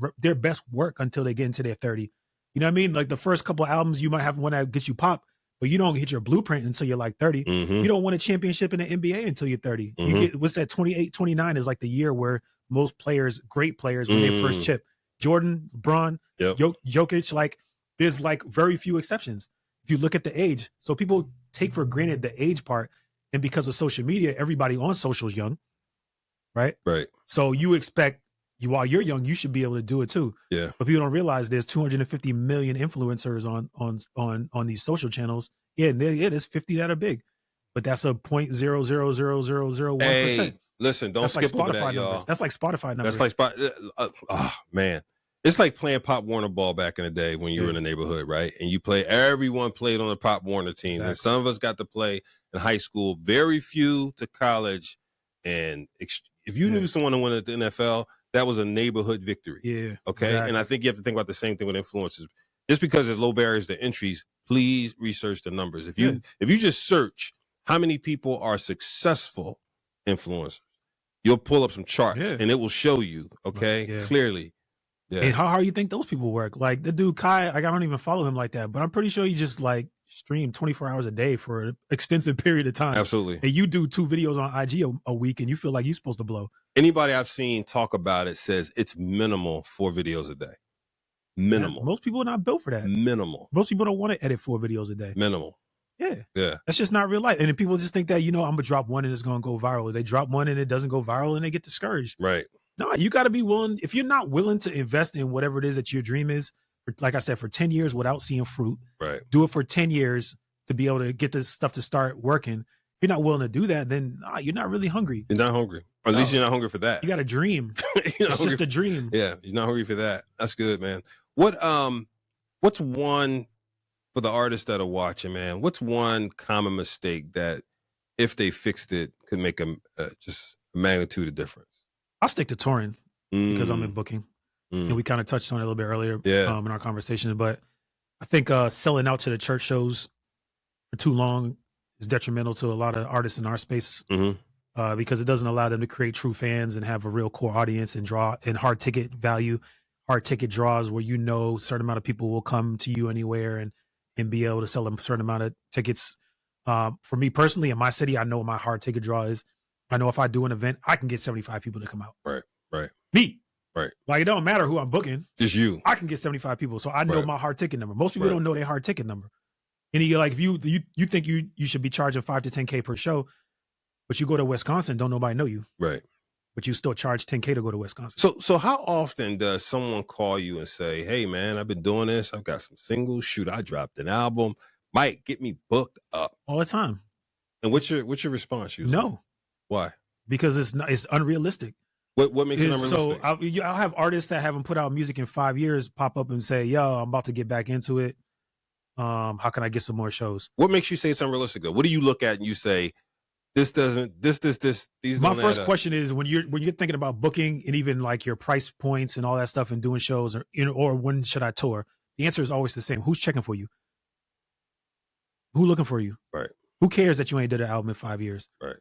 work until they get into their 30. You know what I mean? Like the first couple of albums, you might have one that gets you pop, but you don't hit your blueprint until you're like 30. You don't win a championship in the NBA until you're 30. You get, what's that, 28, 29 is like the year where most players, great players, win their first chip. Jordan, LeBron, Jokic, like there's like very few exceptions if you look at the age. So people take for granted the age part. And because of social media, everybody on social is young, right? Right. So you expect while you're young, you should be able to do it too. Yeah. But people don't realize there's 250 million influencers on these social channels. Yeah, there's 50 that are big, but that's a 0.00001%. Hey, listen, don't skip over that, y'all. That's like Spotify numbers. That's like oh man. It's like playing Pop Warner ball back in the day when you were in the neighborhood, right? And everyone played on the Pop Warner team. Exactly. And some of us got to play in high school, very few to college. And if you knew someone who went at the NFL, that was a neighborhood victory. Yeah. Okay. Exactly. And I think you have to think about the same thing with influencers. Just because there's low barriers to entries, please research the numbers. If you just search how many people are successful influencers, you'll pull up some charts and it will show you, clearly. Yeah. And how you think those people work? Like the dude Kai, like I don't even follow him like that, but I'm pretty sure he just like stream 24 hours a day for an extensive period of time. Absolutely. And you do 2 videos on IG a week and you feel like you're supposed to blow. Anybody I've seen talk about it says it's minimal 4 videos a day. Minimal. Yeah, most people are not built for that. Minimal. Most people don't want to edit 4 videos a day. Minimal. Yeah. Yeah. That's just not real life. And then people just think that, I'm going to drop one and it's going to go viral. They drop one and it doesn't go viral and they get discouraged. Right. No, you got to be willing. If you're not willing to invest in whatever it is that your dream is, like I said, for 10 years without seeing fruit, right? Do it for 10 years to be able to get this stuff to start working. If you're not willing to do that, then you're not really hungry. You're not hungry. Or at least you're not hungry for that. You got a dream. It's just a dream. Yeah, you're not hungry for that. That's good, man. What's one for the artists that are watching, man? What's one common mistake that if they fixed it could make just a magnitude of difference? I'll stick to touring because I'm in booking. And we kind of touched on it a little bit earlier in our conversation. But I think selling out to the church shows for too long is detrimental to a lot of artists in our space because it doesn't allow them to create true fans and have a real core audience and draw in hard ticket value, hard ticket draws where a certain amount of people will come to you anywhere and be able to sell a certain amount of tickets. For me personally, in my city, I know what my hard ticket draw is. I know if I do an event, I can get 75 people to come out. Right. Me. Right. Like, it don't matter who I'm booking. Just you. I can get 75 people. So I know my hard ticket number. Most people don't know their hard ticket number. And you're like, if you think you should be charging $5 to $10K per show, but you go to Wisconsin, don't nobody know you. Right. But you still charge $10K to go to Wisconsin. So how often does someone call you and say, hey, man, I've been doing this. I've got some singles. Shoot, I dropped an album. Mike, get me booked up. All the time. And what's your response usually? No. Why? Because it's unrealistic. What makes it unrealistic? So I'll have artists that haven't put out music in 5 years pop up and say, yo, I'm about to get back into it. How can I get some more shows? What makes you say it's unrealistic though? What do you look at and you say, these my first question is when you're thinking about booking and even like your price points and all that stuff and doing shows or when should I tour? The answer is always the same. Who's checking for you? Who looking for you? Right. Who cares that you ain't did an album in 5 years? Right.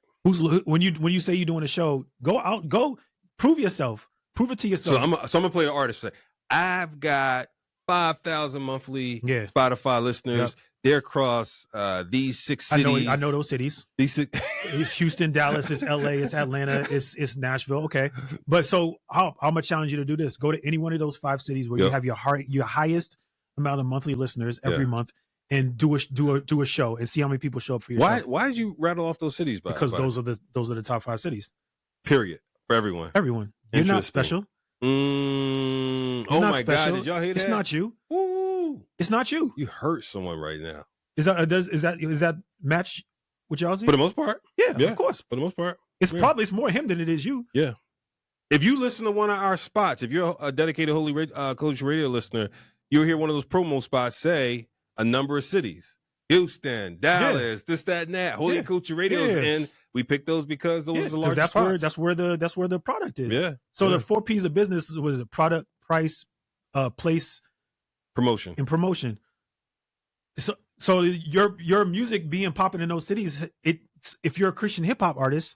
When you say you're doing a show, go prove yourself. Prove it to yourself. So I'm gonna play the artist. Say, I've got 5,000 monthly Spotify listeners. Yep. They're across these 6 cities. I know those cities. It's Houston, Dallas, it's LA, it's Atlanta, it's Nashville. Okay. But so I'm gonna challenge you to do this. Go to any one of those 5 cities where you have your highest amount of monthly listeners every month and do a show and see how many people show up for your show. Why did you rattle off those cities? Because those are the top 5 cities. Period. For everyone. You're not special. Oh my God! Did y'all hear that? It's not you. Woo. It's not you. You hurt someone right now. Is that match what y'all see? For the most part, yeah, of course. For the most part, it's more him than it is you. Yeah. If you listen to one of our spots, if you're a dedicated Culture Radio listener, you'll hear one of those promo spots say a number of cities: Houston, Dallas, this, that, and that. Holy Culture Radio's in. We picked those because those are the largest spots. That's where the product is. Yeah. So the 4 P's of business was product, price, place, promotion, and promotion. So your music being popping in those cities, if you're a Christian hip hop artist,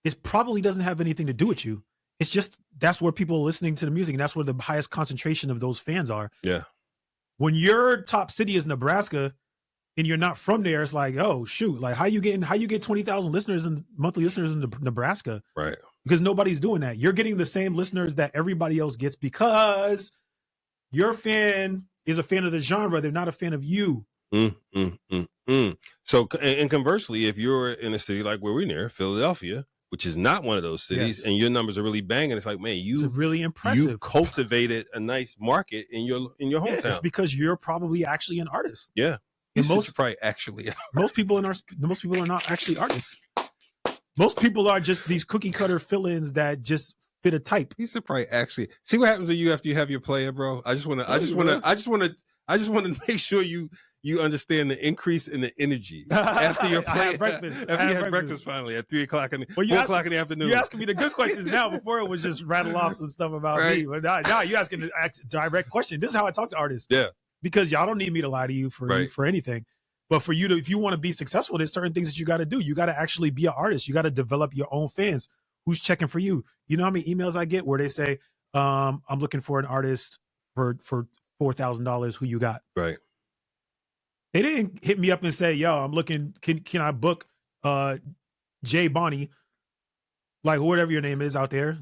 it probably doesn't have anything to do with you. It's just that's where people are listening to the music, and that's where the highest concentration of those fans are. Yeah. When your top city is Nebraska, and you're not from there, it's like, oh shoot, like how you get 20,000 listeners and monthly listeners in Nebraska, right? Because nobody's doing that. You're getting the same listeners that everybody else gets because your fan is a fan of the genre. They're not a fan of you. So, and conversely, if you're in a city like where we're near, Philadelphia, which is not one of those cities, and your numbers are really banging, it's like, man, it's really impressive. You've cultivated a nice market in your hometown. It's because you're probably actually an artist. Yeah. And most probably actually most people are not actually artists. Most people are just these cookie cutter fill-ins that just fit a type. He's probably actually see what happens to you after you have your player, bro. I just want to make sure you understand the increase in the energy after your play. After you had breakfast finally at 3:00 in 4 o'clock in the afternoon. You're asking me the good questions now. Before it was just rattle off some stuff about me. But now you're asking the direct question. This is how I talk to artists. Yeah. Because y'all don't need me to lie to you for anything. But for you if you want to be successful, there's certain things that you got to do. You got to actually be an artist. You got to develop your own fans. Who's checking for you? You know how many emails I get where they say, I'm looking for an artist for $4,000. Who you got? Right. They didn't hit me up and say, yo, I'm looking, can I book Jay Bonnie, like whatever your name is out there?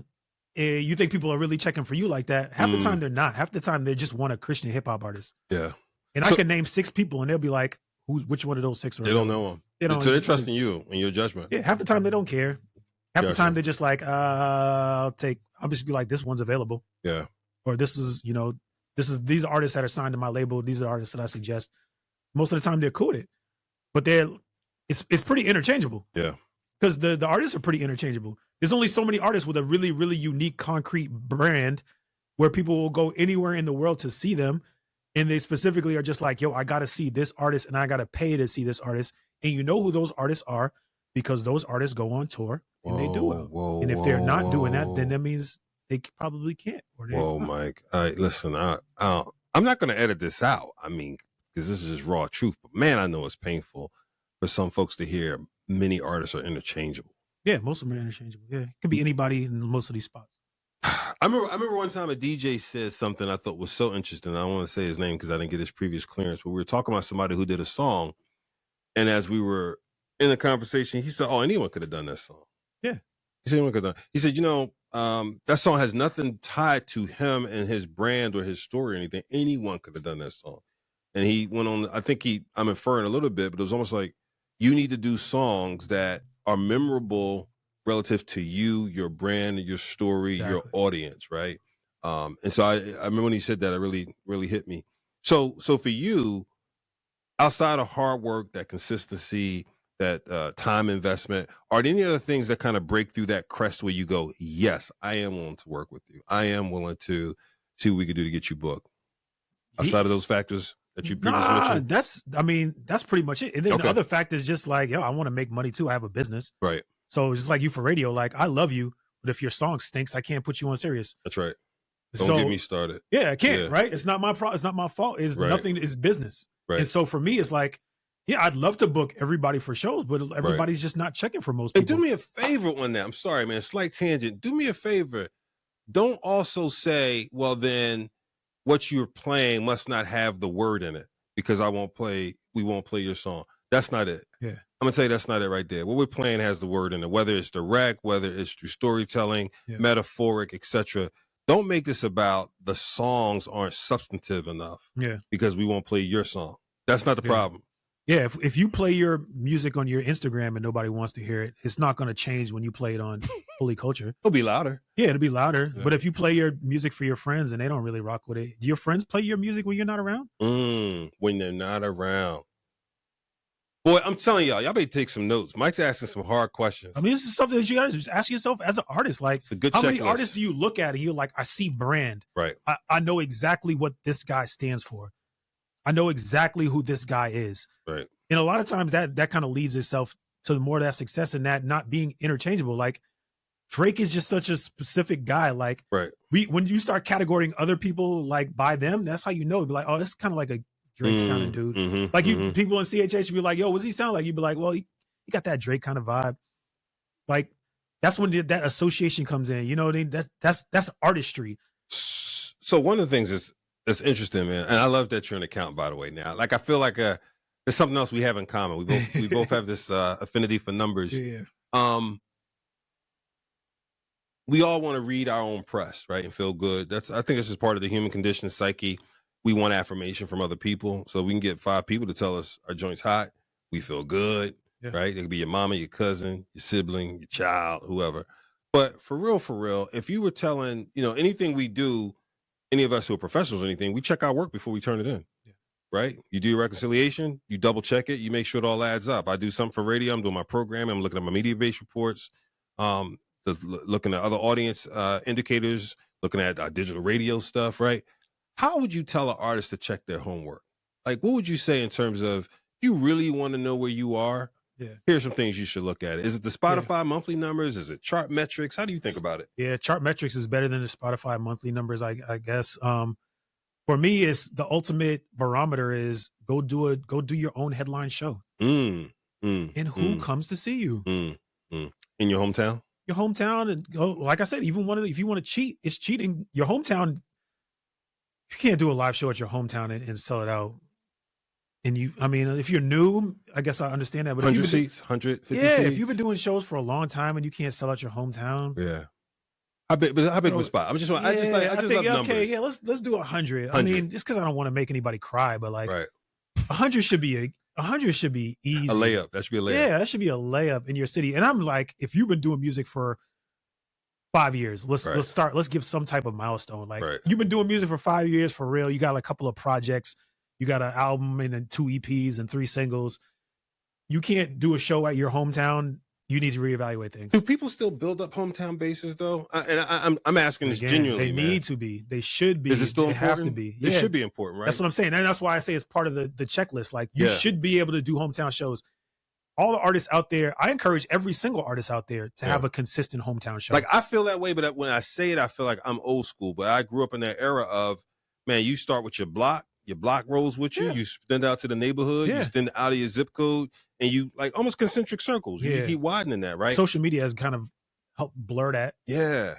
And you think people are really checking for you like that? Half the time they're not. Half the time they just want a Christian hip hop artist. Yeah. And I can name 6 people and they'll be like, which one of those 6 are? They don't know them. So they're trusting you and your judgment. Yeah. Half the time they don't care. Half the time they're just like, I'll just be like, this one's available. Yeah. Or these are artists that are signed to my label. These are artists that I suggest. Most of the time they're cool with it, but it's pretty interchangeable. Yeah. Because the artists are pretty interchangeable. There's only so many artists with a really, really unique, concrete brand where people will go anywhere in the world to see them. And they specifically are just like, yo, I got to see this artist and I got to pay to see this artist. And you know who those artists are because those artists go on tour and they do well. And if they're not doing that, then that means they probably can't. Whoa, Mike. All right, listen, I'm not going to edit this out. I mean, because this is just raw truth. But man, I know it's painful for some folks to hear many artists are interchangeable. Yeah, most of them are interchangeable. Yeah, it could be anybody in most of these spots. I remember one time a DJ said something I thought was so interesting. I don't want to say his name because I didn't get his previous clearance, but we were talking about somebody who did a song. And as we were in the conversation, he said, oh, anyone could have done that song. Yeah. He said, anyone could have done. He said, that song has nothing tied to him and his brand or his story or anything. Anyone could have done that song. And he went on, I'm inferring a little bit, but it was almost like you need to do songs that are memorable relative to you, your brand, your story, your audience, right? And so I remember when he said that, it really, really hit me. So for you, outside of hard work, that consistency, that time investment, are there any other things that kind of break through that crest where you go, yes, I am willing to work with you. I am willing to see what we can do to get you booked? Outside of those factors that you previously mentioned? That's pretty much it. And then the other factor is just like, I want to make money too. I have a business. Right. So just like you for radio, like I love you, but if your song stinks, I can't put you on Sirius. That's right. Don't get me started. Yeah, I can't, right? It's not my it's not my fault. It's nothing, it's business. Right. And so for me, it's like, I'd love to book everybody for shows, but everybody's just not checking for most people. And do me a favor on that. I'm sorry, man. Slight tangent. Do me a favor. Don't also say, well, then what you're playing must not have the word in it because we won't play your song. That's not it. Yeah. I'm gonna tell you that's not it right there. What we're playing has the word in it, whether it's direct, whether it's through storytelling, metaphoric, etc. Don't make this about the songs aren't substantive enough. Yeah. Because we won't play your song. That's not the problem. Yeah, if you play your music on your Instagram and nobody wants to hear it, it's not going to change when you play it on Fully Culture. It'll be louder. Yeah, it'll be louder. Yeah. But if you play your music for your friends and they don't really rock with it, do your friends play your music when you're not around? When they're not around. Boy, I'm telling y'all better take some notes. Mike's asking some hard questions. I mean, this is something that you guys just ask yourself as an artist. Like, how many artists do you look at and you're like, I see brand. Right. I know exactly what this guy stands for. I know exactly who this guy is. Right. And a lot of times that kind of leads itself to more of that success and that not being interchangeable. Like Drake is just such a specific guy. Like when you start categorizing other people like by them, that's how you know. You'd be like, oh, this is kind of like a Drake sounding dude. Like people in CHH would be like, yo, what's he sound like? You'd be like, well, he got that Drake kind of vibe. Like that's when that association comes in. You know what I mean? That's artistry. So one of the things that's interesting, man, and I love that you're an accountant, by the way. Now, like I feel like there's something else we have in common. We both have this affinity for numbers. Yeah. We all want to read our own press, right, and feel good. I think it's just part of the human condition, psyche. We want affirmation from other people, so we can get 5 people to tell us our joint's hot. We feel good, right? It could be your mama, your cousin, your sibling, your child, whoever. But for real, if you were telling, anything we do, any of us who are professionals or anything, we check our work before we turn it in. Right? You do your reconciliation, you double check it, you make sure it all adds up. I do something for radio, I'm doing my programming, I'm looking at my media-based reports, looking at other audience indicators, looking at digital radio stuff, right? How would you tell an artist to check their homework? Like, what would you say in terms of, you really want to know where you are? Yeah. Here's some things you should look at. Is it the Spotify monthly numbers? Is it chart metrics? How do you think about it? Yeah, chart metrics is better than the Spotify monthly numbers, I guess. For me, it's the ultimate barometer is go do your own headline show. And who comes to see you? In your hometown? Your hometown, and go, like I said, even if you want to cheat, it's cheating. Your hometown, you can't do a live show at your hometown and sell it out. And if you're new, I guess I understand that. But 100 seats, 150 seats. Yeah, if you've been doing shows for a long time and you can't sell out your hometown. Yeah. How big was spot? I just love numbers. Okay, yeah, let's do 100. I mean, just because I don't want to make anybody cry, but like 100 should be easy. A layup. That should be a layup. Yeah, that should be a layup in your city. And I'm like, if you've been doing music for 5 years, let's give some type of milestone. Like you've been doing music for 5 years for real. You got a couple of projects, you got an album and then 2 EPs and 3 singles. You can't do a show at your hometown. You need to reevaluate things. Do people still build up hometown bases though? I'm asking this genuinely. They need to be. They should be. Is it still they important? Have to be. It should be important, right? That's what I'm saying. And that's why I say it's part of the checklist. Like you should be able to do hometown shows. All the artists out there, I encourage every single artist out there to have a consistent hometown show. Like I feel that way, but when I say it, I feel like I'm old school. But I grew up in that era of, man, you start with your block rolls with you, you extend out to the neighborhood, you extend out of your zip code, and you like almost concentric circles. You keep widening that, right? Social media has kind of helped blur that. Yeah.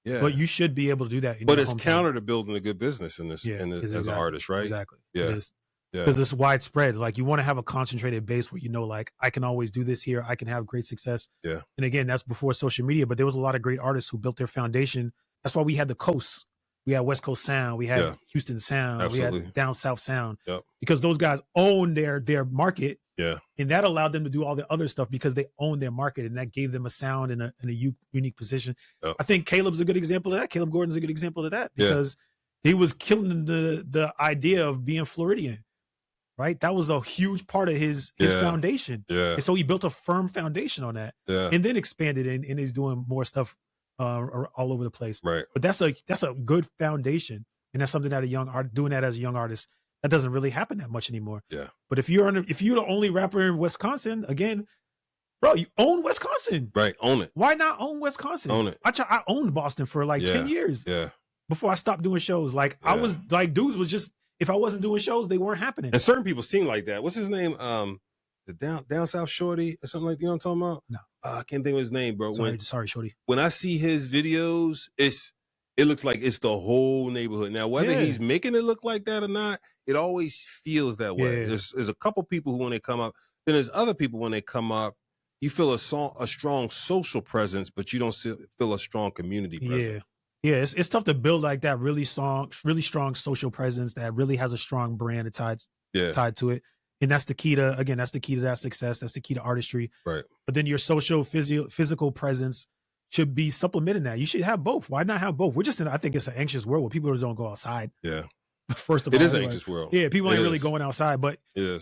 But you should be able to do that. But it's counter to building a good business as an artist, right? Exactly. Yeah. It is. Because it's widespread. Like you want to have a concentrated base where like I can always do this here. I can have great success. Yeah. And again, that's before social media, but there was a lot of great artists who built their foundation. That's why we had the coasts. We had West Coast Sound. We had Houston Sound. Absolutely. We had Down South Sound. Yep. Because those guys own their market. Yeah. And that allowed them to do all the other stuff because they owned their market, and that gave them a sound in a unique position. Yep. I think Caleb's a good example of that. Caleb Gordon's a good example of that because he was killing the idea of being Floridian. Right. That was a huge part of his foundation. Yeah. And so he built a firm foundation on that and then expanded and is doing more stuff all over the place. Right. But that's a good foundation. And that's something that doing that as a young artist, that doesn't really happen that much anymore. Yeah. But if you're the only rapper in Wisconsin, again, bro, you own Wisconsin. Right. Own it. Why not own Wisconsin? Own it. I owned Boston for like 10 years. Yeah. Before I stopped doing shows. Like I was like, dudes was just, if I wasn't doing shows, they weren't happening. And certain people seem like that. What's his name? The down south shorty or something like that. You know what I'm talking about? No. I can't think of his name, bro. Sorry, shorty. When I see his videos, it looks like it's the whole neighborhood. Now, whether he's making it look like that or not, it always feels that way. Yeah. There's a couple people who, when they come up, then there's other people when they come up, you feel a strong social presence, but you don't feel a strong community presence. Yeah, it's tough to build like that really strong social presence that really has a strong brand. It ties tied to it. And that's the key to, again, that's the key to that success. That's the key to artistry. Right. But then your social, physical presence should be supplementing that. You should have both. Why not have both? We're just in, I think it's an anxious world where people just don't go outside. Yeah. First of all, it is an anxious world. Yeah, people ain't really is. going outside. But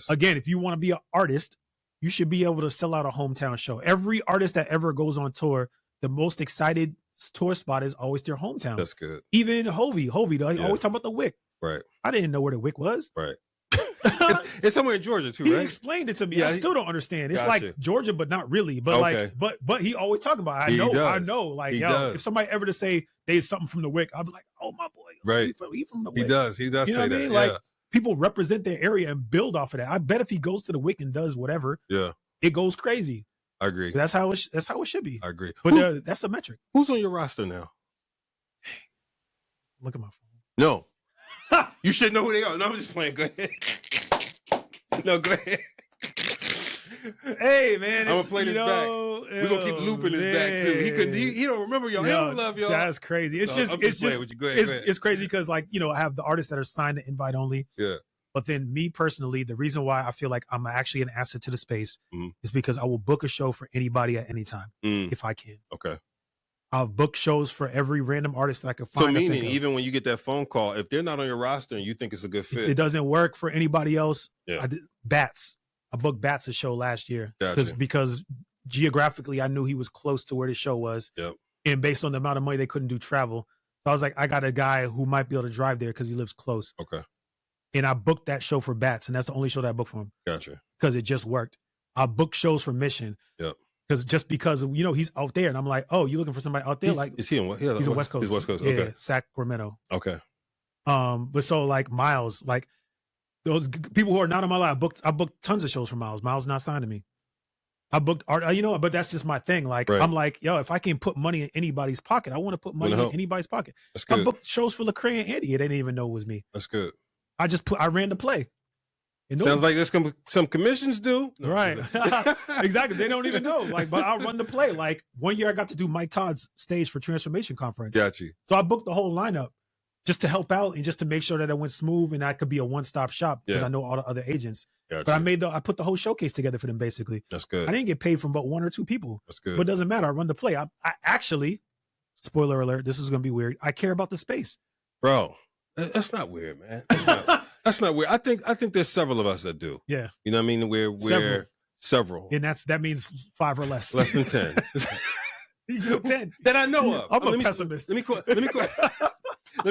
again, if you want to be an artist, you should be able to sell out a hometown show. Every artist that ever goes on tour, the most excited tour spot is always their hometown. That's good. Even Hovey, they always talk about the Wick. Right. I didn't know where the Wick was. Right. it's somewhere in Georgia too, right? He explained it to me. I still don't understand. It's like Georgia, but not really. But but he always talking about it. I know. Like, if somebody ever to say there's something from the Wick, I'll be like, oh my boy, right? He from the Wick. He does you say what that. I mean? Like, people represent their area and build off of that. I bet if he goes to the Wick and does whatever, it goes crazy. I agree. That's how it should be. I agree. But that's a metric. Who's on your roster now? Look at my phone. No. You should know who they are. No, I'm just playing. Go ahead. No, go ahead. Hey, man. I'm going to play this back. We're going to keep looping this back, too. He don't remember y'all. He don't love y'all. That's crazy. It's crazy because, like, I have the artists that are signed to invite only. Yeah. But then me personally, the reason why I feel like I'm actually an asset to the space is because I will book a show for anybody at any time if I can. Okay. I'll book shows for every random artist that I can find. So meaning, even when you get that phone call, if they're not on your roster and you think it's a good fit, it doesn't work for anybody else. Yeah. I booked Bats a show last year Gotcha. because geographically I knew he was close to where the show was. Yep. And based on the amount of money they couldn't do travel. So I was like, I got a guy who might be able to drive there because he lives close. Okay. And I booked that show for Bats, and that's the only show that I booked for him. Gotcha. Because it just worked. I booked shows for Mission. Yep. Because he's out there, and I'm like, oh, you looking for somebody out there? Is he in what? Yeah, he's on West Coast. He's West Coast. Yeah, Okay. Sacramento. Okay. But so like Miles, like those people who are not on my line, I booked tons of shows for Miles. Miles not signed to me. I booked art, but that's just my thing. Like, I'm like, yo, if I can put money in anybody's pocket, I want to put money in anybody's pocket. That's good. I booked shows for Lecrae and Andy. They didn't even know it was me. That's good. I ran the play. Sounds like there's some commissions due. No, right. Exactly. They don't even know. Like, but I'll run the play. Like, one year I got to do Mike Todd's stage for Transformation Conference. Got you. So I booked the whole lineup just to help out and just to make sure that it went smooth and I could be a one-stop shop because I know all the other agents. Gotcha. But I put the whole showcase together for them basically. That's good. I didn't get paid from but one or two people. That's good. But it doesn't matter. I run the play. I actually, spoiler alert, this is going to be weird. I care about the space. Bro, that's not weird, man. That's not weird. I think there's several of us that do. Yeah. You know what I mean? We're several. And that means 5 or less. Less than 10. 10 that I know of. I'm a pessimist. Let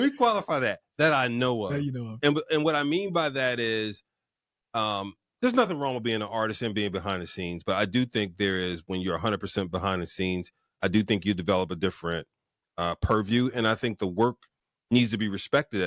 me qualify that I know of. That you know of. And what I mean by that is there's nothing wrong with being an artist and being behind the scenes, but I do think there is, when you're 100% behind the scenes, I do think you develop a different purview, and I think the work needs to be respected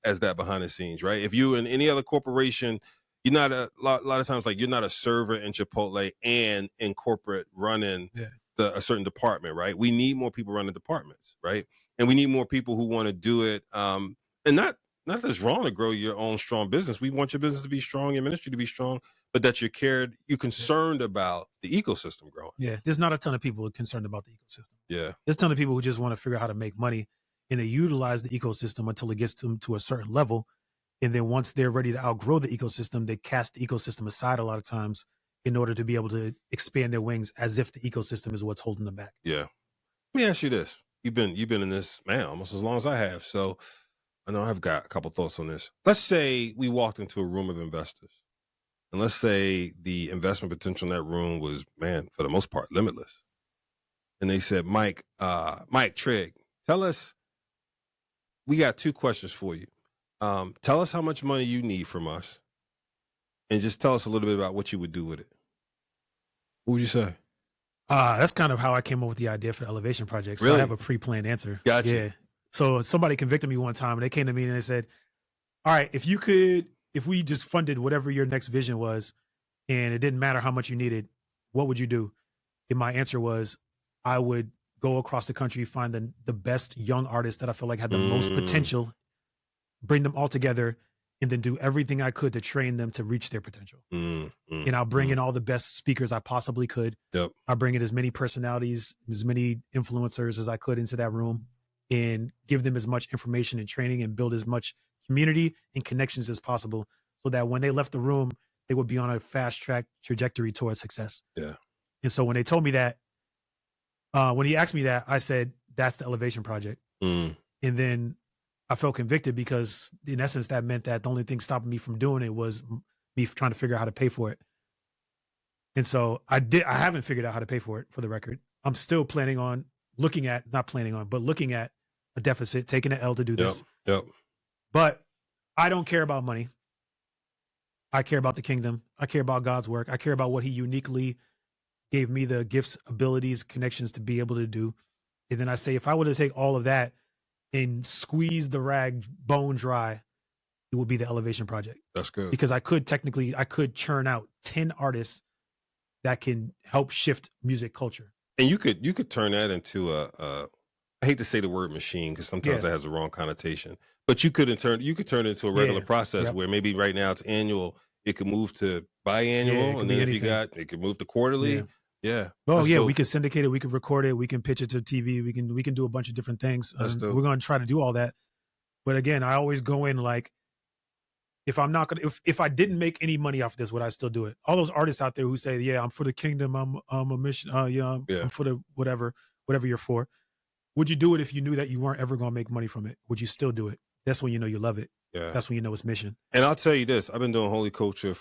as that behind the scenes, right? If you in any other corporation, you're not a lot of times, like, you're not a server in Chipotle and in corporate running a certain department, right? We need more people running departments, right? And we need more people who want to do it. And not that it's wrong to grow your own strong business. We want your business to be strong, your ministry to be strong, but that you're concerned about the ecosystem growing. Yeah, there's not a ton of people concerned about the ecosystem. Yeah. There's a ton of people who just want to figure out how to make money, and they utilize the ecosystem until it gets them to a certain level. And then once they're ready to outgrow the ecosystem, they cast the ecosystem aside a lot of times in order to be able to expand their wings as if the ecosystem is what's holding them back. Yeah. Let me ask you this. You've been in this, man, almost as long as I have. So I know I've got a couple thoughts on this. Let's say we walked into a room of investors, and let's say the investment potential in that room was, man, for the most part, limitless. And they said, Mike Trigg, tell us, we got 2 questions for you. Tell us how much money you need from us, and just tell us a little bit about what you would do with it. What would you say? That's kind of how I came up with the idea for the Elevation Project. So really? I have a pre-planned answer. Gotcha. Yeah. So somebody convicted me one time, and they came to me and they said, all right, if we just funded whatever your next vision was, and it didn't matter how much you needed, what would you do? And my answer was, I would go across the country, find the best young artists that I feel like had the most potential, bring them all together, and then do everything I could to train them to reach their potential. And I'll bring in all the best speakers I possibly could. Yep. I'll bring in as many personalities, as many influencers as I could into that room, and give them as much information and training and build as much community and connections as possible, so that when they left the room, they would be on a fast track trajectory towards success. Yeah. And so when they told me that, when he asked me that, I said, that's the Elevation Project. Mm. And then I felt convicted because in essence, that meant that the only thing stopping me from doing it was me trying to figure out how to pay for it. And so I haven't figured out how to pay for it, for the record. I'm still looking at a deficit, taking an L to do this. Yep. But I don't care about money. I care about the kingdom. I care about God's work. I care about what he uniquely gave me the gifts, abilities, connections to be able to do. And then I say, if I were to take all of that and squeeze the rag bone dry, it would be the Elevation Project. That's good. Because I could churn out 10 artists that can help shift music culture. And you could turn that into I hate to say the word machine because sometimes that has the wrong connotation, but you could turn it into a regular process where maybe right now it's annual. It could move to biannual, and then it could move to quarterly. Yeah. Oh yeah, we could syndicate it. We could record it. We can pitch it to TV. We can do a bunch of different things. We're going to try to do all that. But again, I always go in like, if I didn't make any money off this, would I still do it? All those artists out there who say, yeah, I'm for the kingdom. I'm a mission. I'm for the whatever you're for. Would you do it if you knew that you weren't ever going to make money from it? Would you still do it? That's when you know you love it. Yeah. That's when you know it's mission. And I'll tell you this, I've been doing Holy Culture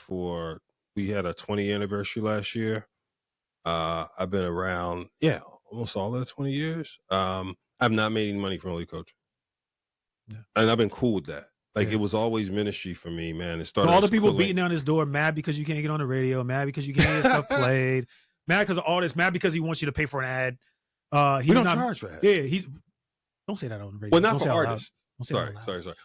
we had a 20 anniversary last year. I've been around, almost all of the 20 years. I've not made any money from Holy Culture. Yeah. And I've been cool with that. Like, it was always ministry for me, man. It started. All the people beating down his door, mad because you can't get on the radio, mad because you can't get stuff played, mad because of all this, mad because he wants you to pay for an ad. We don't charge for that. Yeah, don't say that on the radio. Well, not for artists. Sorry.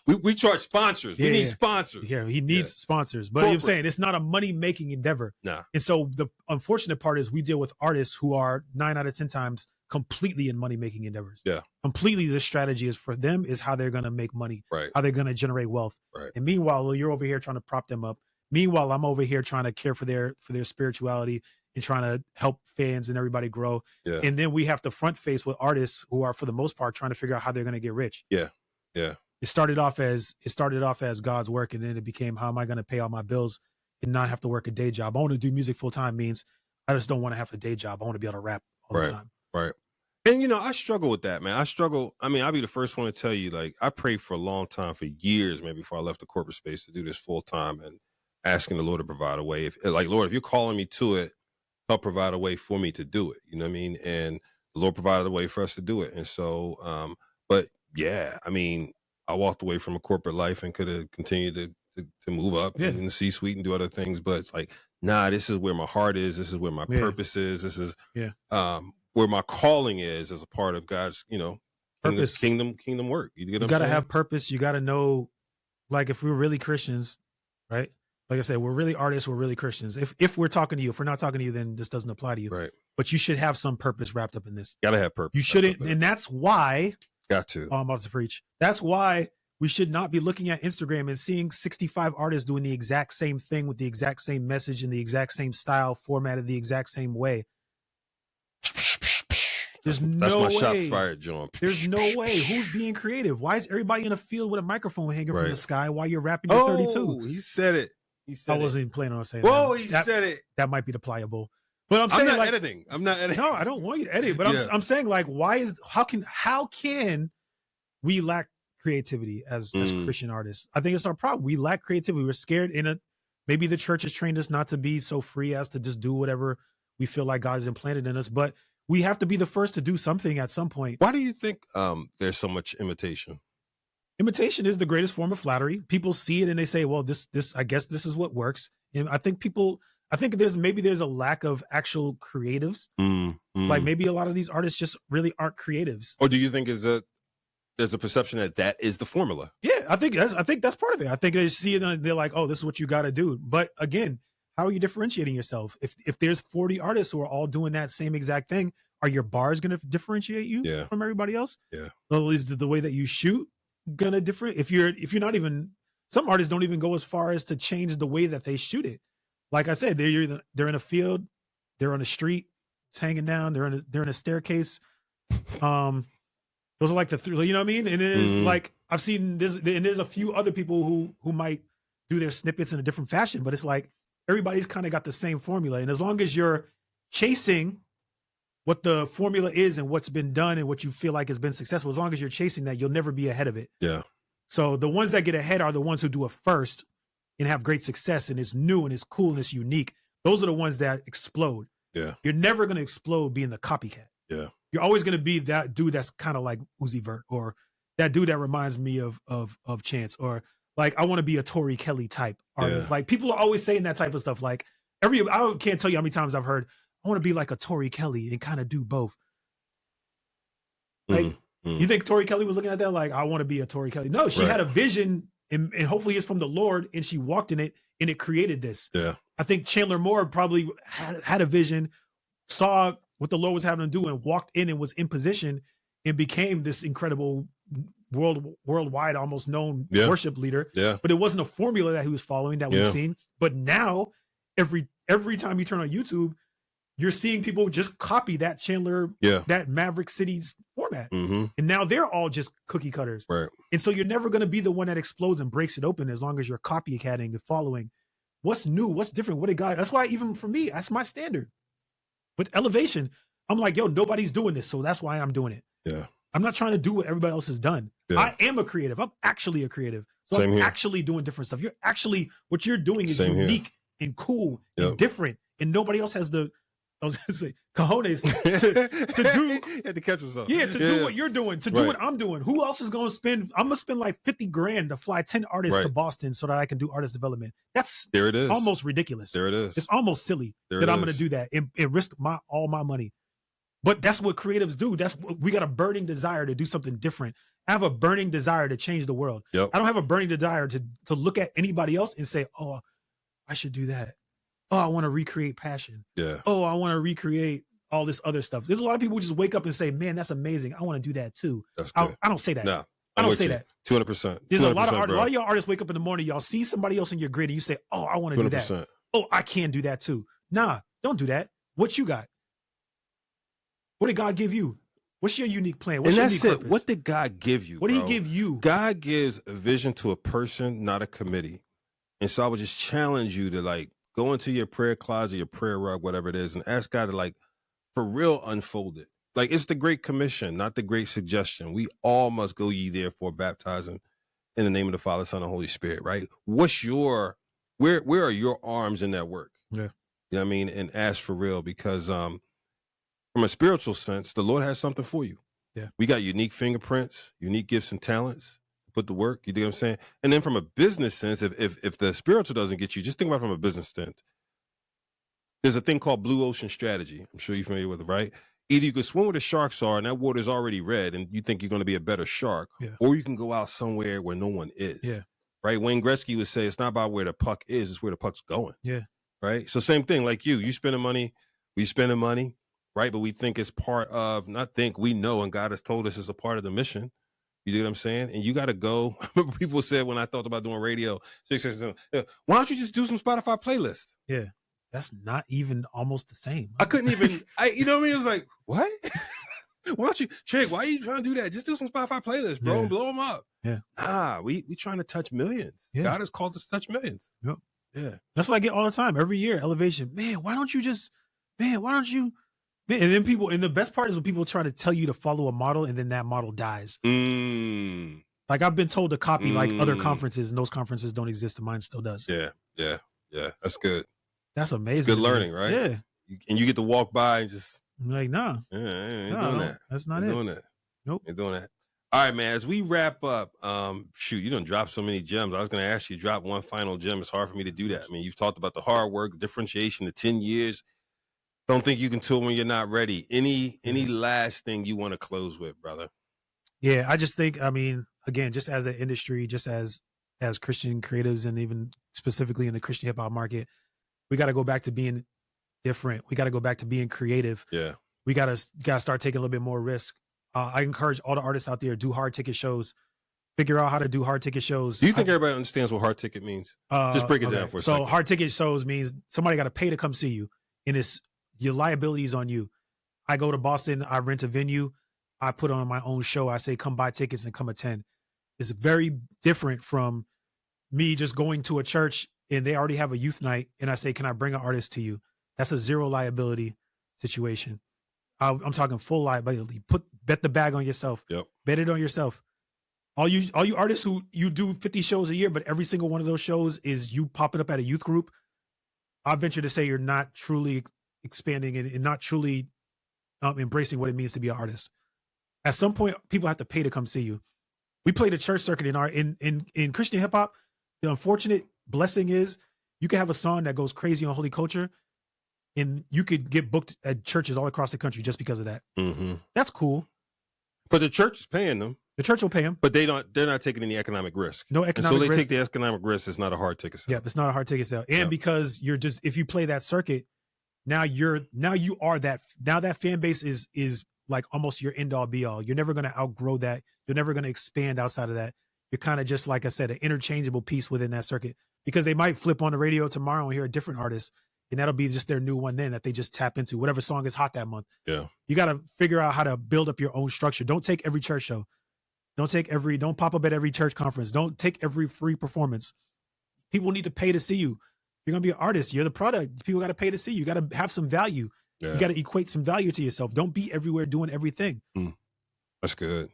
We charge sponsors. We need sponsors. Yeah, he needs sponsors. But I'm saying it's not a money-making endeavor. Nah. And so the unfortunate part is we deal with artists who are 9 out of 10 times completely in money-making endeavors. Yeah. Completely the strategy is for them is how they're going to make money, right? How they're going to generate wealth. Right. And meanwhile, you're over here trying to prop them up. Meanwhile, I'm over here trying to care for their spirituality and trying to help fans and everybody grow. Yeah. And then we have to front face with artists who are, for the most part, trying to figure out how they're going to get rich. Yeah. Yeah. It started off as God's work, and then it became, how am I going to pay all my bills and not have to work a day job? I want to do music full time means I just don't want to have a day job. I want to be able to rap all the time. Right. And I struggle with that, man. I mean, I'll be the first one to tell you, like, I prayed for a long time, for years, maybe before I left the corporate space, to do this full time and asking the Lord to provide a way. Lord, if you're calling me to it, help provide a way for me to do it. You know what I mean? And the Lord provided a way for us to do it. And so, but yeah, I mean, I walked away from a corporate life and could have continued to move up in the C-suite and do other things. But it's like, nah, this is where my heart is. This is where my purpose is. This is where my calling is as a part of God's, purpose, kingdom work. You got to have purpose. You got to know, like, if we're really Christians, right? Like I said, we're really artists. We're really Christians. If we're talking to you, if we're not talking to you, then this doesn't apply to you. Right. But you should have some purpose wrapped up in this. Got to have purpose. You shouldn't. And that's why. Got to. Oh, I'm about to preach. That's why we should not be looking at Instagram and seeing 65 artists doing the exact same thing with the exact same message in the exact same style, formatted the exact same way. That's no way. Shots fired, John. There's no way. Who's being creative? Why is everybody in a field with a microphone hanging from the sky while you're rapping your 32? He said it. I wasn't even planning on saying that. He said it. That might be the pliable. But I'm saying, I'm not editing. No, I don't want you to edit. But I'm saying, like, how can we lack creativity as Christian artists? I think it's our problem. We lack creativity. We're scared maybe the church has trained us not to be so free as to just do whatever we feel like God has implanted in us. But we have to be the first to do something at some point. Why do you think there's so much imitation? Imitation is the greatest form of flattery. People see it and they say, well, this, I guess this is what works. And I think there's a lack of actual creatives. Like, maybe a lot of these artists just really aren't creatives. Or do you think there's a perception that is the formula? Yeah, I think that's part of it. I think they see it and they're like, oh, this is what you got to do. But again, how are you differentiating yourself? If there's 40 artists who are all doing that same exact thing, are your bars going to differentiate you from everybody else? Yeah. Well, is the way that you shoot gonna different? If you're not even, some artists don't even go as far as to change the way that they shoot it. Like I said, they're in a field, they're on a street, it's hanging down, they're in a staircase. Those are like the three, you know what I mean? And it is like, I've seen this, and there's a few other people who might do their snippets in a different fashion, but it's like everybody's kind of got the same formula. And as long as you're chasing what the formula is and what's been done and what you feel like has been successful, as long as you're chasing that, you'll never be ahead of it. Yeah. So the ones that get ahead are the ones who do it first and have great success, and it's new and it's cool and it's unique. Those are the ones that explode. Yeah. You're never going to explode being the copycat. Yeah. You're always going to be that dude that's kind of like Uzi Vert, or that dude that reminds me of Chance, or like I want to be a Tori Kelly type artist. Like people are always saying that type of stuff. Like I can't tell you how many times I've heard, I want to be like a Tori Kelly and kind of do both. Like you think Tori Kelly was looking at that like, I want to be a Tori Kelly? No, she had a vision, and hopefully it's from the Lord, and she walked in it and it created this. Yeah. I think Chandler Moore probably had a vision, saw what the Lord was having to do, and walked in and was in position and became this incredible worldwide, almost known worship leader. Yeah. But it wasn't a formula that he was following that we've seen. But now every time you turn on YouTube, you're seeing people just copy that Chandler, that Maverick City's format. And now they're all just cookie cutters. Right. And so you're never going to be the one that explodes and breaks it open, as long as you're copycatting and following what's new, what's different, what it got. That's why even for me, that's my standard. With Elevation, I'm like, yo, nobody's doing this, so that's why I'm doing it. Yeah. I'm not trying to do what everybody else has done. Yeah. I am a creative. I'm actually a creative. So I'm actually doing different stuff. What you're doing is unique and cool and different. And nobody else has the, I was going to say, cojones to do. Had to catch myself. Yeah, to do what you're doing, to do what I'm doing. Who else is going to spend? I'm going to spend like $50,000 to fly 10 artists to Boston so that I can do artist development. That's there it is. Almost ridiculous. There it is. It's almost silly that I'm going to do that and risk all my money. But that's what creatives do. We got a burning desire to do something different. I have a burning desire to change the world. Yep. I don't have a burning desire to look at anybody else and say, oh, I should do that. Oh, I want to recreate passion. Yeah. Oh, I want to recreate all this other stuff. There's a lot of people who just wake up and say, man, that's amazing. I want to do that too. That's good. I don't say that. No, I don't say that. 200%. There's a lot of y'all artists wake up in the morning, y'all see somebody else in your grid and you say, oh, I want to do that. Oh, I can do that too. Nah, don't do that. What you got? What did God give you? What's your unique plan? What's your unique purpose? What did God give you? What did he give you? God gives a vision to a person, not a committee. And so I would just challenge you to like go into your prayer closet, your prayer rug, whatever it is, and ask God to like for real unfold it. Like it's the Great Commission, not the Great Suggestion. We all must go ye therefore baptizing in the name of the Father, Son, and Holy Spirit, right? Where are your arms in that work? Yeah. You know what I mean? And ask for real, because from a spiritual sense, the Lord has something for you. Yeah. We got unique fingerprints, unique gifts and talents. Put the work, you know what I'm saying? And then from a business sense, if the spiritual doesn't get you, just think about it from a business sense. There's a thing called blue ocean strategy. I'm sure you're familiar with it, right? Either you can swim where the sharks are and that water's already red and you think you're going to be a better shark, or you can go out somewhere where no one is. Yeah. Right? Wayne Gretzky would say it's not about where the puck is, it's where the puck's going. Yeah. Right? So same thing, like you spending money, we spending money, right? But we think it's part of, we know, and God has told us it's a part of the mission. You know what I'm saying? And you got to go. I remember people said when I thought about doing radio, why don't you just do some Spotify playlists? Yeah. That's not even almost the same. I couldn't even, you know what I mean? It was like, what? Why don't you, Chick, why are you trying to do that? Just do some Spotify playlists, bro, and blow them up. Yeah. Nah, we trying to touch millions. Yeah. God has called us to touch millions. Yep. Yeah. That's what I get all the time. Every year, Elevation. Man, why don't you? Man, and then the best part is when people try to tell you to follow a model and then that model dies. Like I've been told to copy like other conferences, and those conferences don't exist and mine still does. Yeah. That's good. That's amazing. It's good learning, right? Yeah. And you get to walk by and just like, nah. Yeah, I ain't doing that. That's not ain't it. Doing that. Nope. Ain't doing that. All right, man. As we wrap up, you done dropped so many gems. I was going to ask you to drop one final gem. It's hard for me to do that. I mean, you've talked about the hard work, differentiation, the 10 years. Don't think you can tour when you're not ready. Any last thing you want to close with, brother? Yeah, I just think, I mean, again, just as an industry, just as Christian creatives, and even specifically in the Christian hip hop market, we got to go back to being different. We got to go back to being creative. Yeah, we got to start taking a little bit more risk. I encourage all the artists out there, do hard ticket shows. Figure out how to do hard ticket shows. Do you think everybody understands what hard ticket means? Just break it down for a second. So hard ticket shows means somebody got to pay to come see you, and it's your liability is on you. I go to Boston, I rent a venue, I put on my own show. I say, come buy tickets and come attend. It's very different from me just going to a church and they already have a youth night and I say, can I bring an artist to you? That's a zero liability situation. I'm talking full liability. Bet the bag on yourself. Yep. Bet it on yourself. All you artists who you do 50 shows a year, but every single one of those shows is you popping up at a youth group. I venture to say you're not truly expanding and not truly embracing what it means to be an artist. At some point, people have to pay to come see you. We play the church circuit in Christian hip hop. The unfortunate blessing is you can have a song that goes crazy on holy culture, and you could get booked at churches all across the country just because of that. Mm-hmm. That's cool. But the church is paying them. The church will pay them, but they're not taking any economic risk. No economic risk. So they take the economic risk. It's not a hard ticket sale. Yeah, it's not a hard ticket sale. And because you're just, if you play that circuit, now that fan base is like almost your end all be all. You're never going to outgrow that. You're never going to expand outside of that. You're kind of just, like I said, an interchangeable piece within that circuit, because they might flip on the radio tomorrow and hear a different artist, and that'll be just their new one then that they just tap into, whatever song is hot that month. Yeah. You got to figure out how to build up your own structure. Don't take every church show. Don't pop up at every church conference. Don't take every free performance. People need to pay to see you. You're going to be an artist. You're the product. People got to pay to see you. You got to have some value. Yeah. You got to equate some value to yourself. Don't be everywhere doing everything. That's good.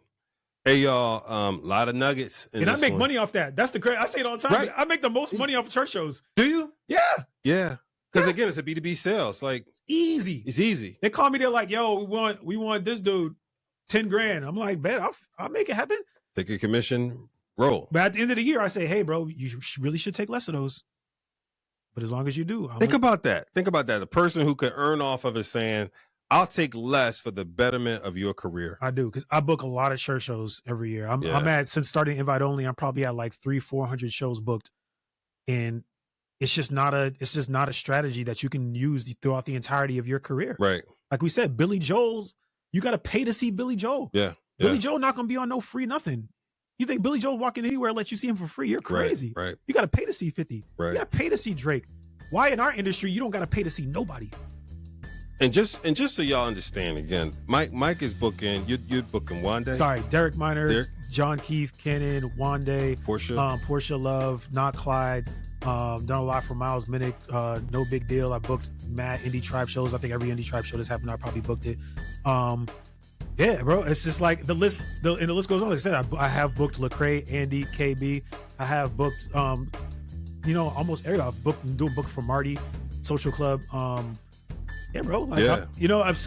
Hey, y'all, a lot of nuggets. And I make money off that. That's the great. I say it all the time. Right. I make the most money off of church shows. Do you? Yeah. Yeah. Because again, it's a B2B sales. Like, it's easy. It's easy. They call me. They're like, yo, we want this dude $10,000. I'm like, bet I'll make it happen. Take a commission, roll. But at the end of the year, I say, hey, bro, you really should take less of those. But as long as you do. Think about that. The person who could earn off of it saying, I'll take less for the betterment of your career. I do, because I book a lot of church shows every year. I'm at, since starting Invite Only, I'm probably at like 300-400 shows booked. And it's just not a strategy that you can use throughout the entirety of your career. Right. Like we said, Billy Joel's, you got to pay to see Billy Joel. Yeah. Billy Joel not going to be on no free nothing. You think Billy Joel walking anywhere and let you see him for free? You're crazy. Right. You got to pay to see 50. Right. You got to pay to see Drake. Why in our industry, you don't got to pay to see nobody? And just so y'all understand, again, Mike is booking, you're booking Wande. Sorry, Derek Minor, John Keefe, Cannon, Wande, Portia Love, Not Clyde, done a lot for Miles Minnick, No Big Deal. I booked mad indie tribe shows. I think every indie tribe show that's happened, I probably booked it. Yeah, bro, it's just like the list goes on. Like I said, I have booked Lecrae, Andy, KB. I have booked, almost every. I've booked, doing book for Marty, Social Club. Yeah, bro. Like,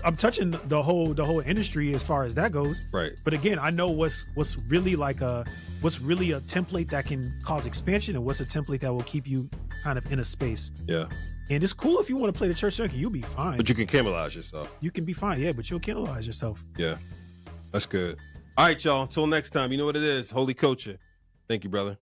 I'm touching the whole industry as far as that goes. Right. But again, I know what's really a template that can cause expansion, and what's a template that will keep you kind of in a space. Yeah. And it's cool if you want to play the church circuit, you'll be fine. But you can cannibalize yourself. You can be fine, yeah, but you'll cannibalize yourself. Yeah. That's good. All right, y'all. Until next time, you know what it is. Holy Culture. Thank you, brother.